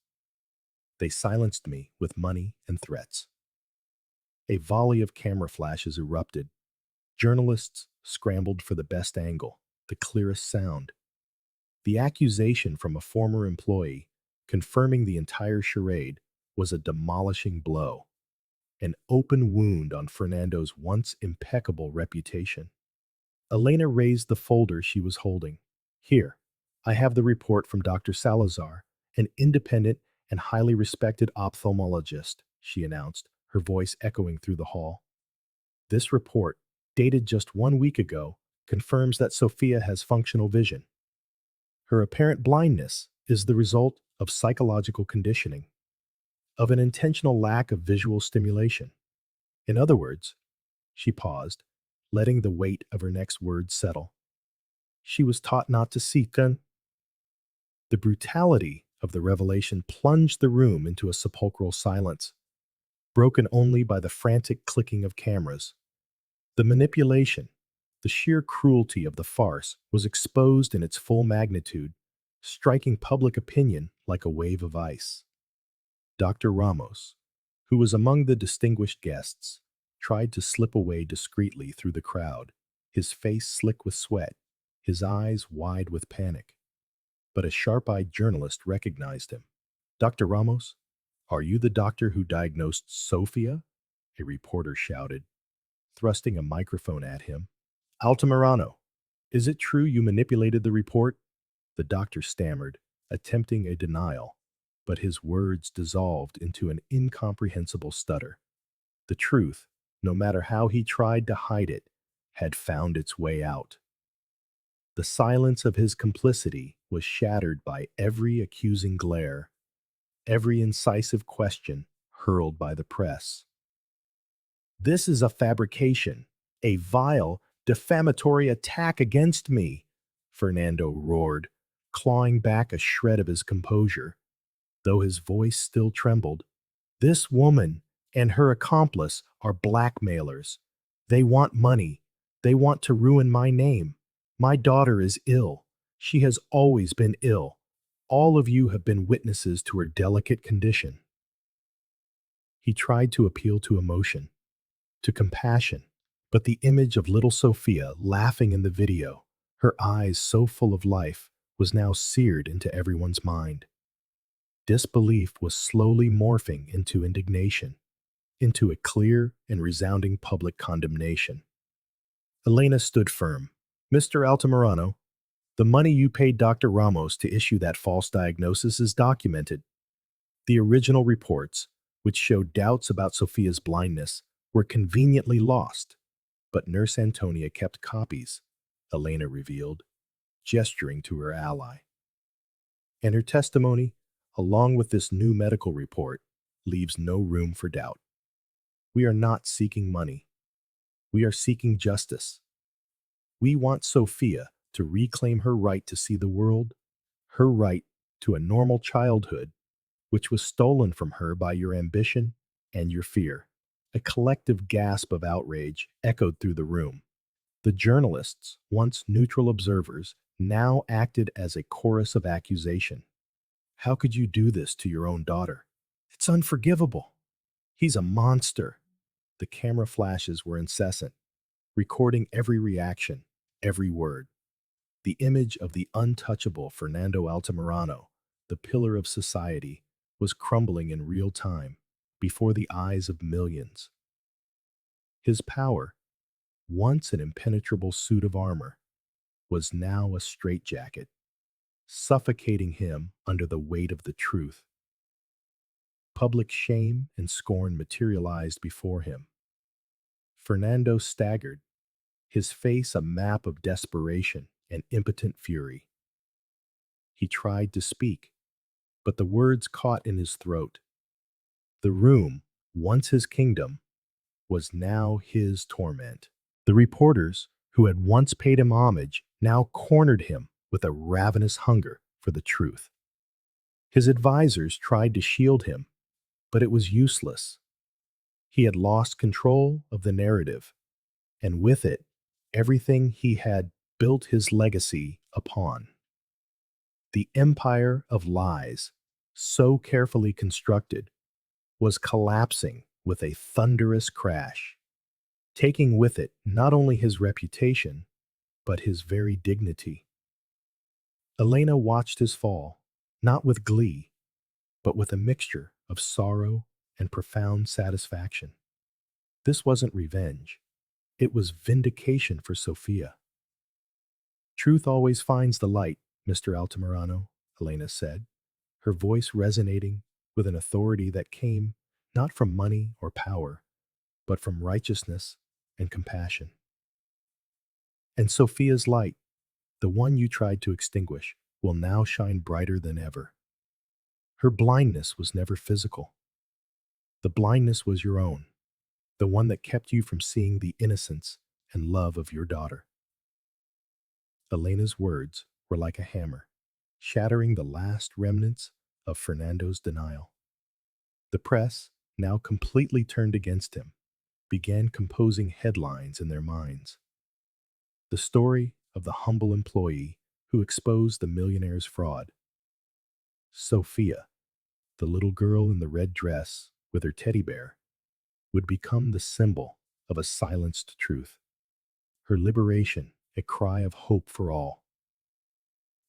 They silenced me with money and threats. A volley of camera flashes erupted. Journalists scrambled for the best angle, the clearest sound. The accusation from a former employee, confirming the entire charade, was a demolishing blow, an open wound on Fernando's once impeccable reputation. Elena raised the folder she was holding. Here, I have the report from Dr. Salazar, an independent and highly respected ophthalmologist, she announced, her voice echoing through the hall. This report, dated just 1 week ago, confirms that Sofía has functional vision. Her apparent blindness is the result of psychological conditioning, of an intentional lack of visual stimulation. In other words, she paused, letting the weight of her next words settle. She was taught not to see. The brutality of the revelation plunged the room into a sepulchral silence, broken only by the frantic clicking of cameras. The manipulation, the sheer cruelty of the farce was exposed in its full magnitude, striking public opinion like a wave of ice. Dr. Ramos, who was among the distinguished guests, tried to slip away discreetly through the crowd, his face slick with sweat, his eyes wide with panic. But a sharp-eyed journalist recognized him. Dr. Ramos, are you the doctor who diagnosed Sofía? A reporter shouted, thrusting a microphone at him. Altamirano, is it true you manipulated the report? The doctor stammered, attempting a denial, but his words dissolved into an incomprehensible stutter. The truth, no matter how he tried to hide it, had found its way out. The silence of his complicity was shattered by every accusing glare, every incisive question hurled by the press. This is a fabrication, a vile, defamatory attack against me, Fernando roared, clawing back a shred of his composure. Though his voice still trembled, this woman, and her accomplice are blackmailers. They want money. They want to ruin my name. My daughter is ill. She has always been ill. All of you have been witnesses to her delicate condition. He tried to appeal to emotion, to compassion, but the image of little Sofía laughing in the video, her eyes so full of life, was now seared into everyone's mind. Disbelief was slowly morphing into indignation, into a clear and resounding public condemnation. Elena stood firm. Mr. Altamirano, the money you paid Dr. Ramos to issue that false diagnosis is documented. The original reports, which showed doubts about Sophia's blindness, were conveniently lost, but Nurse Antonia kept copies, Elena revealed, gesturing to her ally. And her testimony, along with this new medical report, leaves no room for doubt. We are not seeking money. We are seeking justice. We want Sofía to reclaim her right to see the world, her right to a normal childhood, which was stolen from her by your ambition and your fear. A collective gasp of outrage echoed through the room. The journalists, once neutral observers, now acted as a chorus of accusation. How could you do this to your own daughter? It's unforgivable. He's a monster. The camera flashes were incessant, recording every reaction, every word. The image of the untouchable Fernando Altamirano, the pillar of society, was crumbling in real time before the eyes of millions. His power, once an impenetrable suit of armor, was now a straitjacket, suffocating him under the weight of the truth. Public shame and scorn materialized before him. Fernando staggered, his face a map of desperation and impotent fury. He tried to speak, but the words caught in his throat. The room, once his kingdom, was now his torment. The reporters, who had once paid him homage, now cornered him with a ravenous hunger for the truth. His advisors tried to shield him, but it was useless. He had lost control of the narrative, and with it, everything he had built his legacy upon. The empire of lies, so carefully constructed, was collapsing with a thunderous crash, taking with it not only his reputation, but his very dignity. Elena watched his fall, not with glee, but with a mixture of sorrow and profound satisfaction. This wasn't revenge. It was vindication for Sofía. Truth always finds the light, Mr. Altamirano, Elena said, her voice resonating with an authority that came not from money or power, but from righteousness and compassion. And Sophia's light, the one you tried to extinguish, will now shine brighter than ever. Her blindness was never physical. The blindness was your own, the one that kept you from seeing the innocence and love of your daughter. Elena's words were like a hammer, shattering the last remnants of Fernando's denial. The press, now completely turned against him, began composing headlines in their minds. The story of the humble employee who exposed the millionaire's fraud. Sofía, the little girl in the red dress with her teddy bear, would become the symbol of a silenced truth. Her liberation, a cry of hope for all.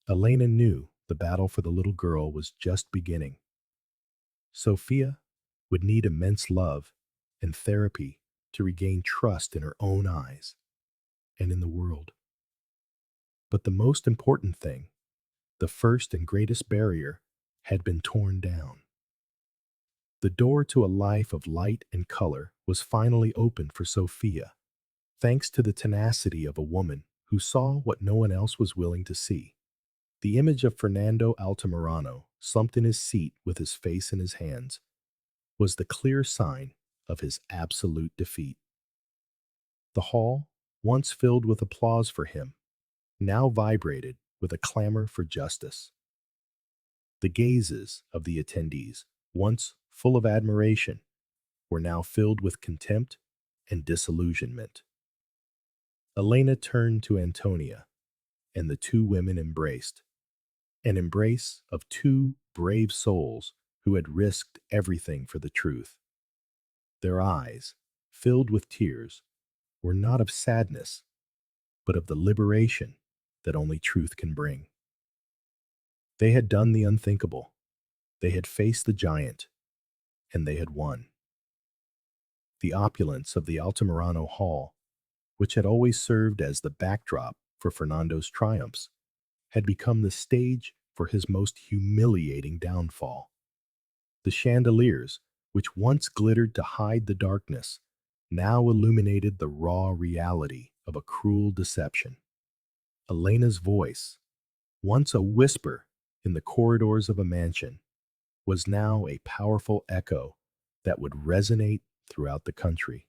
Elena knew the battle for the little girl was just beginning. Sofía would need immense love and therapy to regain trust in her own eyes and in the world. But the most important thing, the first and greatest barrier, had been torn down. The door to a life of light and color was finally opened for Sofía, thanks to the tenacity of a woman who saw what no one else was willing to see. The image of Fernando Altamirano, slumped in his seat with his face in his hands, was the clear sign of his absolute defeat. The hall, once filled with applause for him, now vibrated with a clamor for justice. The gazes of the attendees, once full of admiration, were now filled with contempt and disillusionment. Elena turned to Antonia, and the two women embraced, an embrace of two brave souls who had risked everything for the truth. Their eyes, filled with tears, were not of sadness, but of the liberation that only truth can bring. They had done the unthinkable. They had faced the giant, and they had won. The opulence of the Altamirano Hall, which had always served as the backdrop for Fernando's triumphs, had become the stage for his most humiliating downfall. The chandeliers, which once glittered to hide the darkness, now illuminated the raw reality of a cruel deception. Elena's voice, once a whisper in the corridors of a mansion, was now a powerful echo that would resonate throughout the country.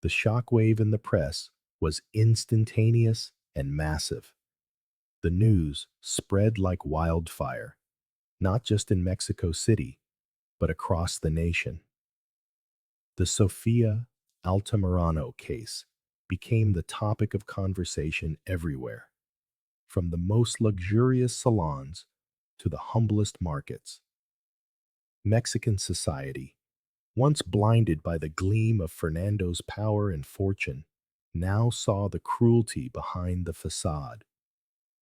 The shockwave in the press was instantaneous and massive. The news spread like wildfire, not just in Mexico City, but across the nation. The Sofía Altamirano case became the topic of conversation everywhere, from the most luxurious salons to the humblest markets. Mexican society, once blinded by the gleam of Fernando's power and fortune, now saw the cruelty behind the facade.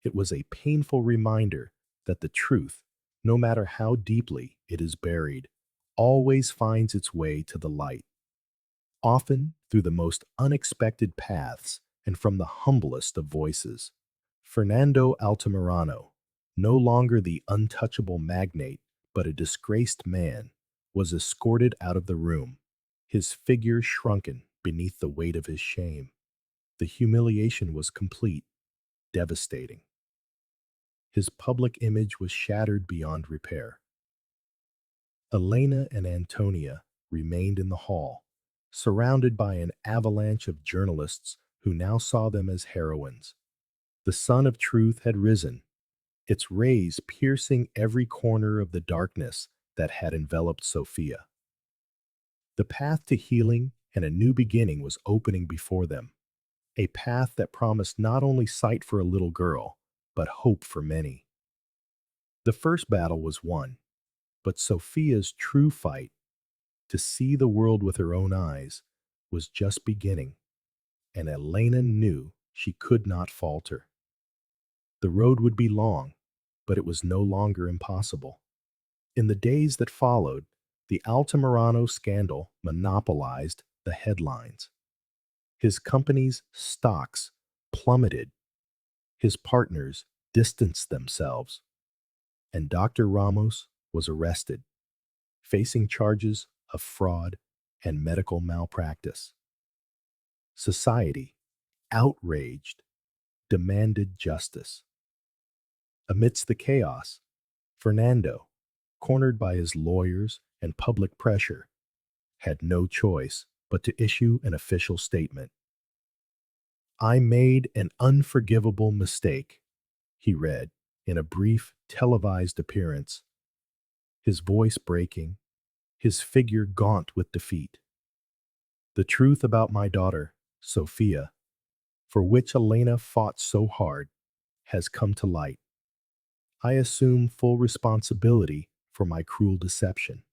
It was a painful reminder that the truth, no matter how deeply it is buried, always finds its way to the light, often through the most unexpected paths and from the humblest of voices. Fernando Altamirano, no longer the untouchable magnate but a disgraced man, was escorted out of the room, his figure shrunken beneath the weight of his shame. The humiliation was complete, devastating. His public image was shattered beyond repair. Elena and Antonia remained in the hall, surrounded by an avalanche of journalists who now saw them as heroines. The sun of truth had risen, its rays piercing every corner of the darkness that had enveloped Sofía. The path to healing and a new beginning was opening before them, a path that promised not only sight for a little girl, but hope for many. The first battle was won, but Sophia's true fight, to see the world with her own eyes, was just beginning, and Elena knew she could not falter. The road would be long, but it was no longer impossible. In the days that followed, the Altamirano scandal monopolized the headlines. His company's stocks plummeted, his partners distanced themselves, and Dr. Ramos was arrested, facing charges of fraud and medical malpractice. Society, outraged, demanded justice. Amidst the chaos, Fernando, cornered by his lawyers and public pressure, had no choice but to issue an official statement. "I made an unforgivable mistake," he read in a brief televised appearance, his voice breaking, his figure gaunt with defeat. "The truth about my daughter, Sofía, for which Elena fought so hard, has come to light. I assume full responsibility for my cruel deception.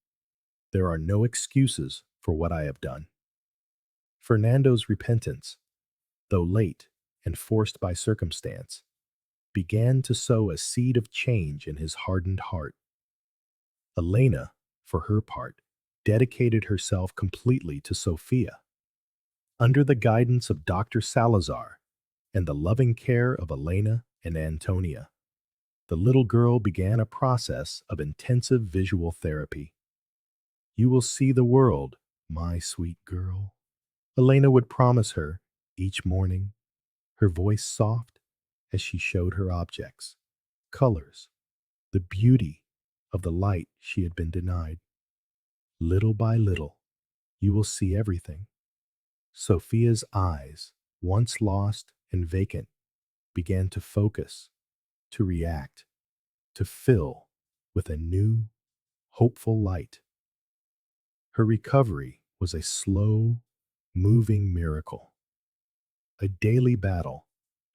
There are no excuses for what I have done." Fernando's repentance, though late and forced by circumstance, began to sow a seed of change in his hardened heart. Elena, for her part, dedicated herself completely to Sofía. Under the guidance of Dr. Salazar and the loving care of Elena and Antonia, the little girl began a process of intensive visual therapy. "You will see the world, my sweet girl," Elena would promise her each morning, her voice soft as she showed her objects, colors, the beauty of the light she had been denied. "Little by little, you will see everything." Sophia's eyes, once lost and vacant, began to focus, to react, to fill with a new, hopeful light. Her recovery was a slow, moving miracle, a daily battle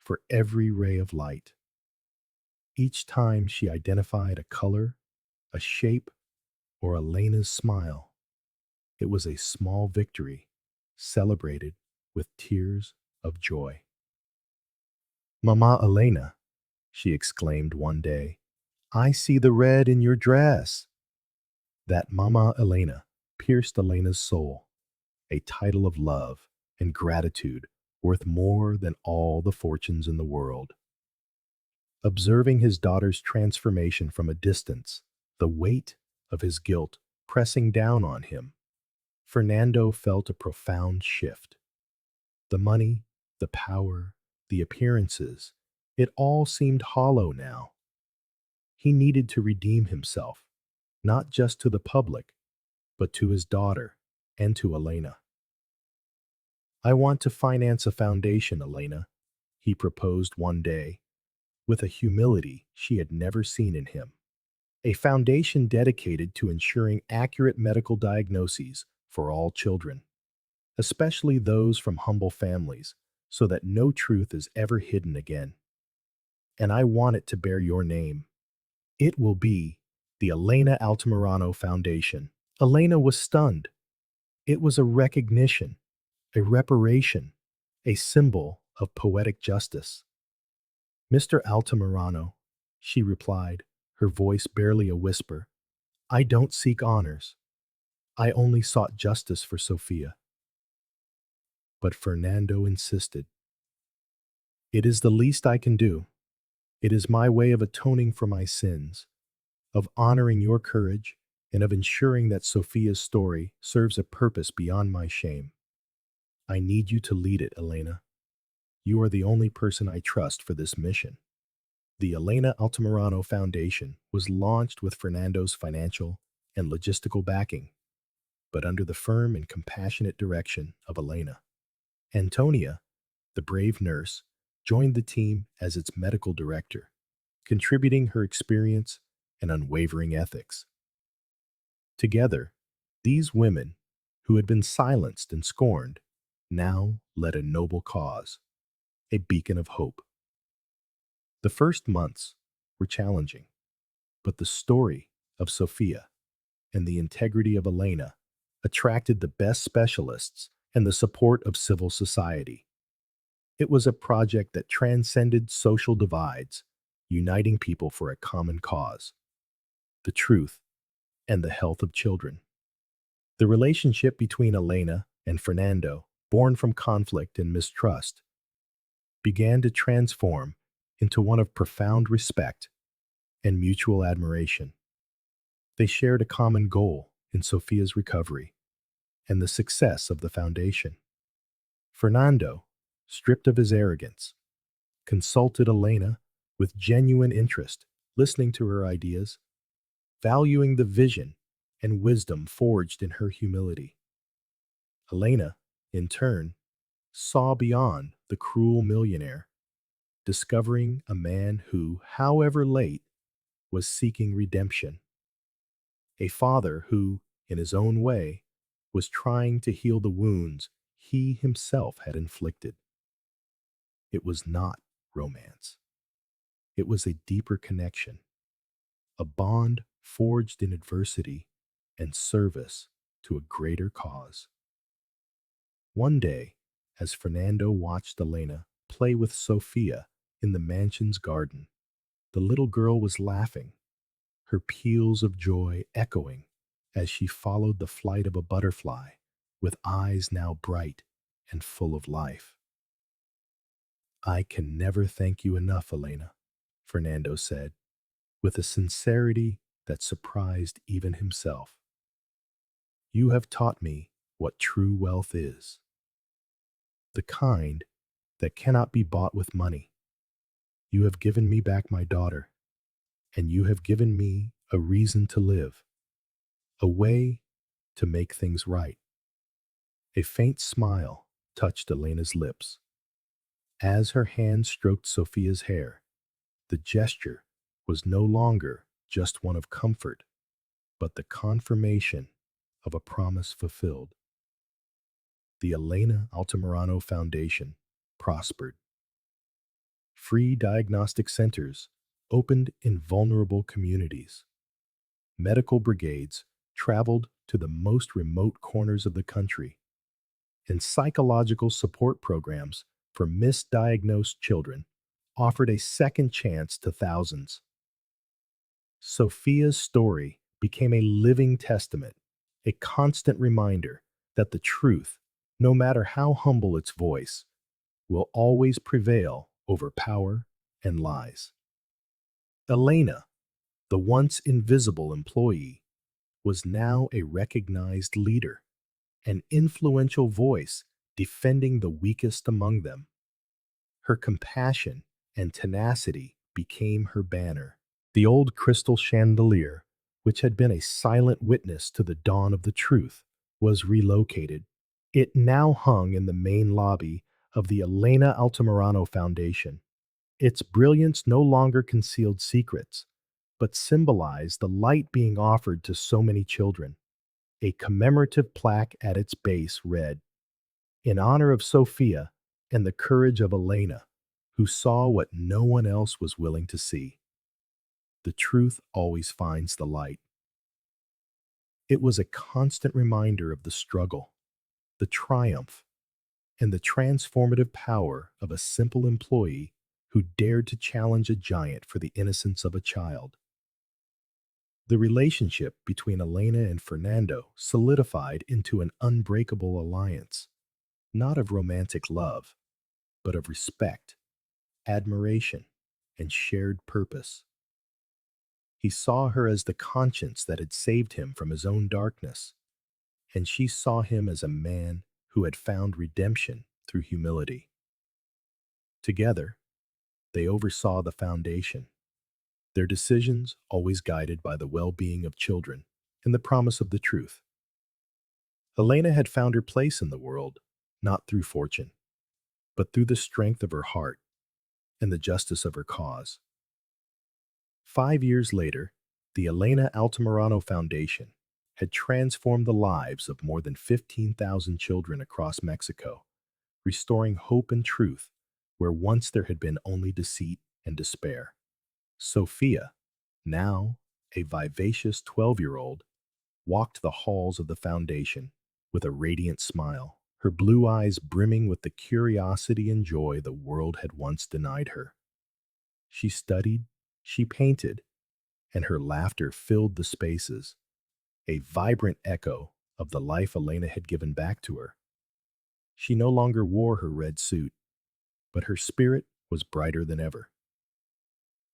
for every ray of light. Each time she identified a color, a shape, or Elena's smile, it was a small victory celebrated with tears of joy. Mama Elena, she exclaimed one day, I see the red in your dress. That Mama Elena pierced Elena's soul, a title of love and gratitude worth more than all the fortunes in the world. Observing his daughter's transformation from a distance, the weight of his guilt pressing down on him, Fernando felt a profound shift. The money, the power, the appearances, it all seemed hollow now. He needed to redeem himself, not just to the public, but to his daughter and to Elena. I want to finance a foundation, Elena, he proposed one day, with a humility she had never seen in him. A foundation dedicated to ensuring accurate medical diagnoses for all children, especially those from humble families, so that no truth is ever hidden again. And I want it to bear your name. It will be the Elena Altamirano Foundation. Elena was stunned. It was a recognition, a reparation, a symbol of poetic justice. Mr. Altamirano, she replied, her voice barely a whisper, I don't seek honors. I only sought justice for Sofía. But Fernando insisted. It is the least I can do. It is my way of atoning for my sins, of honoring your courage, and of ensuring that Sofía's story serves a purpose beyond my shame. I need you to lead it, Elena. You are the only person I trust for this mission. The Elena Altamirano Foundation was launched with Fernando's financial and logistical backing, but under the firm and compassionate direction of Elena. Antonia, the brave nurse, joined the team as its medical director, contributing her experience and unwavering ethics. Together, these women, who had been silenced and scorned, now led a noble cause, a beacon of hope. The first months were challenging, but the story of Sofía and the integrity of Elena attracted the best specialists and the support of civil society. It was a project that transcended social divides, uniting people for a common cause, the truth and the health of children. The relationship between Elena and Fernando, born from conflict and mistrust, began to transform into one of profound respect and mutual admiration. They shared a common goal in Sofía's recovery and the success of the foundation. Fernando, stripped of his arrogance, consulted Elena with genuine interest, listening to her ideas, valuing the vision and wisdom forged in her humility. Elena, in turn, saw beyond the cruel millionaire, discovering a man who, however late, was seeking redemption. A father who, in his own way, was trying to heal the wounds he himself had inflicted. It was not romance. It was a deeper connection, a bond forged in adversity and service to a greater cause. One day, as Fernando watched Elena play with Sofía in the mansion's garden, the little girl was laughing, her peals of joy echoing as she followed the flight of a butterfly with eyes now bright and full of life. I can never thank you enough, Elena, Fernando said, with a sincerity that surprised even himself. You have taught me what true wealth is, the kind that cannot be bought with money. You have given me back my daughter, and you have given me a reason to live, a way to make things right. A faint smile touched Elena's lips. As her hand stroked Sofía's hair, the gesture was no longer just one of comfort, but the confirmation of a promise fulfilled. The Elena Altamirano Foundation prospered. Free diagnostic centers opened in vulnerable communities. Medical brigades traveled to the most remote corners of the country, and psychological support programs for misdiagnosed children offered a second chance to thousands. Sofia's story became a living testament, a constant reminder that the truth, no matter how humble its voice, will always prevail over power and lies. Elena, the once invisible employee, was now a recognized leader, an influential voice defending the weakest among them. Her compassion and tenacity became her banner. The old crystal chandelier, which had been a silent witness to the dawn of the truth, was relocated. It now hung in the main lobby of the Elena Altamirano Foundation. Its brilliance no longer concealed secrets, but symbolized the light being offered to so many children. A commemorative plaque at its base read, "In honor of Sofía and the courage of Elena, who saw what no one else was willing to see. The truth always finds the light." It was a constant reminder of the struggle, the triumph, and the transformative power of a simple employee who dared to challenge a giant for the innocence of a child. The relationship between Elena and Fernando solidified into an unbreakable alliance, not of romantic love, but of respect, admiration, and shared purpose. He saw her as the conscience that had saved him from his own darkness, and she saw him as a man who had found redemption through humility. Together, they oversaw the foundation, their decisions always guided by the well-being of children and the promise of the truth. Elena had found her place in the world, not through fortune, but through the strength of her heart and the justice of her cause. 5 years later, the Elena Altamirano Foundation had transformed the lives of more than 15,000 children across Mexico, restoring hope and truth where once there had been only deceit and despair. Sofía, now a vivacious 12-year-old, walked the halls of the foundation with a radiant smile, her blue eyes brimming with the curiosity and joy the world had once denied her. She studied, she painted, and her laughter filled the spaces, a vibrant echo of the life Elena had given back to her. She no longer wore her red suit, but her spirit was brighter than ever.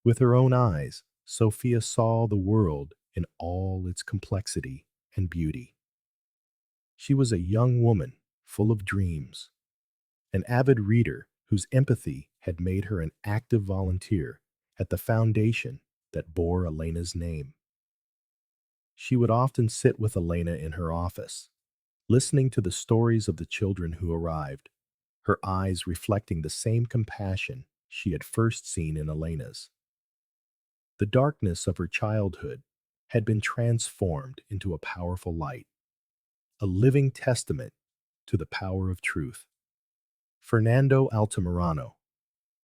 With her own eyes, Sofía saw the world in all its complexity and beauty. She was a young woman full of dreams, an avid reader whose empathy had made her an active volunteer at the foundation that bore Elena's name. She would often sit with Elena in her office, listening to the stories of the children who arrived, her eyes reflecting the same compassion she had first seen in Elena's. The darkness of her childhood had been transformed into a powerful light, a living testament to the power of truth. Fernando Altamirano,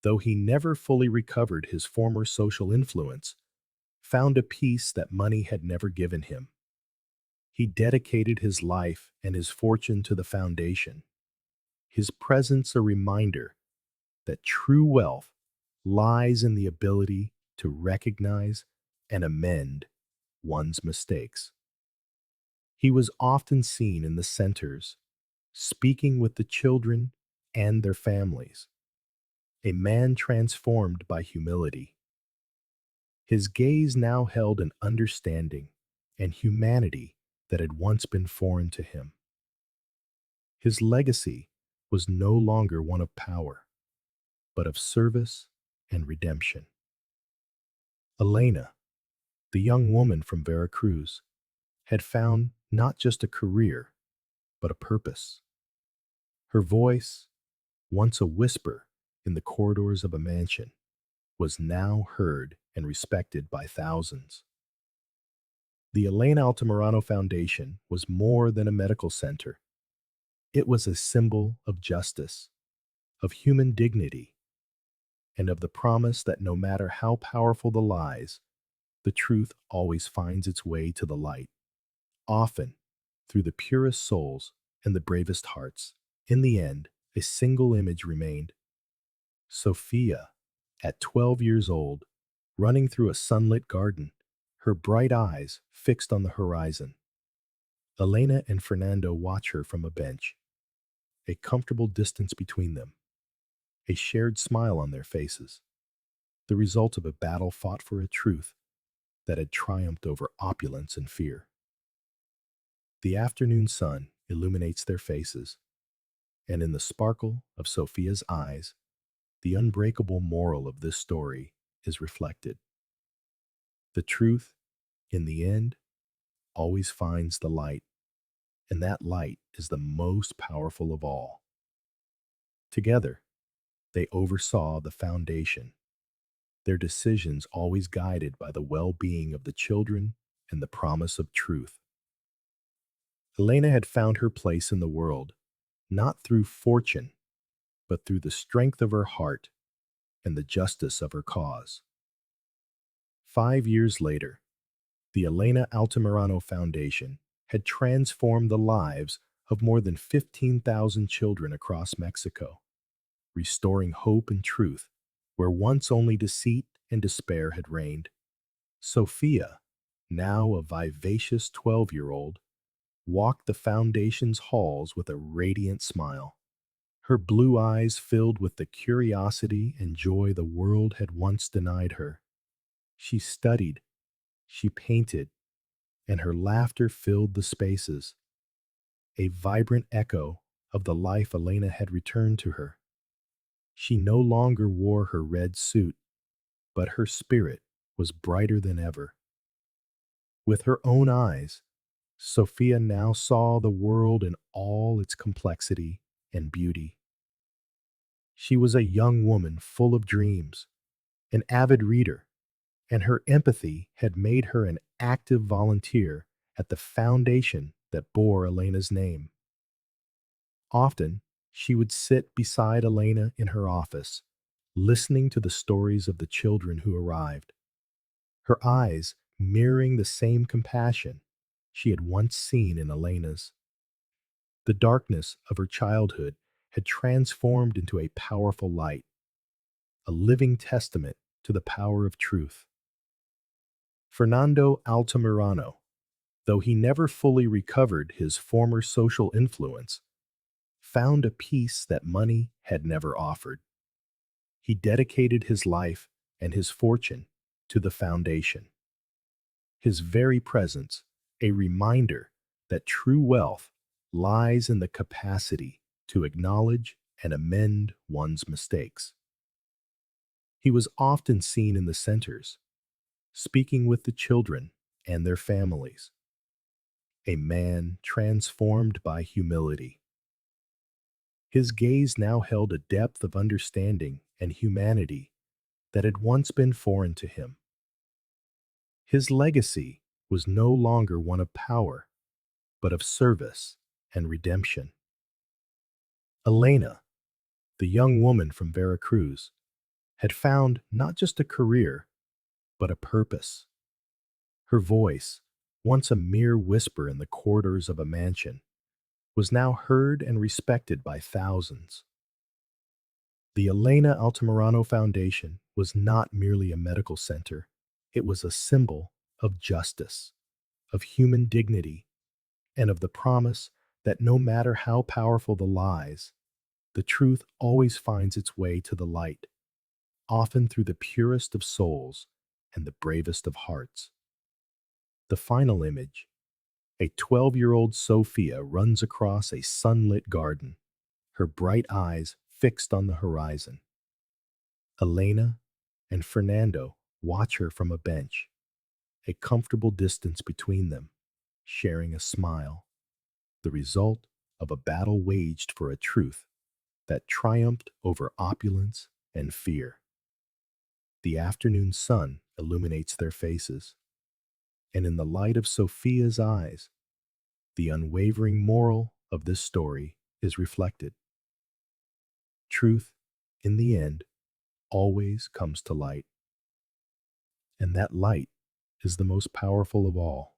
though he never fully recovered his former social influence, found a peace that money had never given him. He dedicated his life and his fortune to the foundation, his presence a reminder that true wealth lies in the ability to recognize and amend one's mistakes. He was often seen in the centers, speaking with the children and their families, a man transformed by humility. His gaze now held an understanding and humanity that had once been foreign to him. His legacy was no longer one of power, but of service and redemption. Elena, the young woman from Veracruz, had found not just a career, but a purpose. Her voice, once a whisper in the corridors of a mansion, was now heard and respected by thousands. The Elena Altamirano Foundation was more than a medical center. It was a symbol of justice, of human dignity, and of the promise that no matter how powerful the lies, the truth always finds its way to the light, often through the purest souls and the bravest hearts. In the end, a single image remained. Sofía, at 12 years old, running through a sunlit garden, her bright eyes fixed on the horizon. Elena and Fernando watch her from a bench, a comfortable distance between them, a shared smile on their faces, the result of a battle fought for a truth that had triumphed over opulence and fear. The afternoon sun illuminates their faces, and in the sparkle of Sophia's eyes, the unbreakable moral of this story is reflected. The truth, in the end, always finds the light, and that light is the most powerful of all. Together, they oversaw the foundation, their decisions always guided by the well-being of the children and the promise of truth. Elena had found her place in the world, not through fortune, but through the strength of her heart and the justice of her cause. 5 years later, the Elena Altamirano Foundation had transformed the lives of more than 15,000 children across Mexico, restoring hope and truth where once only deceit and despair had reigned. Sofía, now a vivacious 12-year-old, walked the foundation's halls with a radiant smile, her blue eyes filled with the curiosity and joy the world had once denied her. She studied, she painted, and her laughter filled the spaces, a vibrant echo of the life Elena had returned to her. She no longer wore her red suit, but her spirit was brighter than ever. With her own eyes, Sofía now saw the world in all its complexity and beauty. She was a young woman full of dreams, an avid reader, and her empathy had made her an active volunteer at the foundation that bore Elena's name. Often, she would sit beside Elena in her office, listening to the stories of the children who arrived, her eyes mirroring the same compassion she had once seen in Elena's. The darkness of her childhood had transformed into a powerful light, a living testament to the power of truth. Fernando Altamirano, though he never fully recovered his former social influence, found a peace that money had never offered. He dedicated his life and his fortune to the foundation. His very presence, a reminder that true wealth lies in the capacity to acknowledge and amend one's mistakes. He was often seen in the centers, speaking with the children and their families, a man transformed by humility. His gaze now held a depth of understanding and humanity that had once been foreign to him. His legacy was no longer one of power, but of service and redemption. Elena, the young woman from Veracruz, had found not just a career, but a purpose. Her voice, once a mere whisper in the corridors of a mansion, was now heard and respected by thousands. The Elena Altamirano Foundation was not merely a medical center, it was a symbol of justice, of human dignity, and of the promise that no matter how powerful the lies, the truth always finds its way to the light, often through the purest of souls and the bravest of hearts. The final image, a 12-year-old Sofía runs across a sunlit garden, her bright eyes fixed on the horizon. Elena and Fernando watch her from a bench, a comfortable distance between them, sharing a smile, the result of a battle waged for a truth that triumphed over opulence and fear. The afternoon sun illuminates their faces, And in the light of Sophia's eyes, the unwavering moral of this story is reflected. Truth, in the end, always comes to light. And that light is the most powerful of all.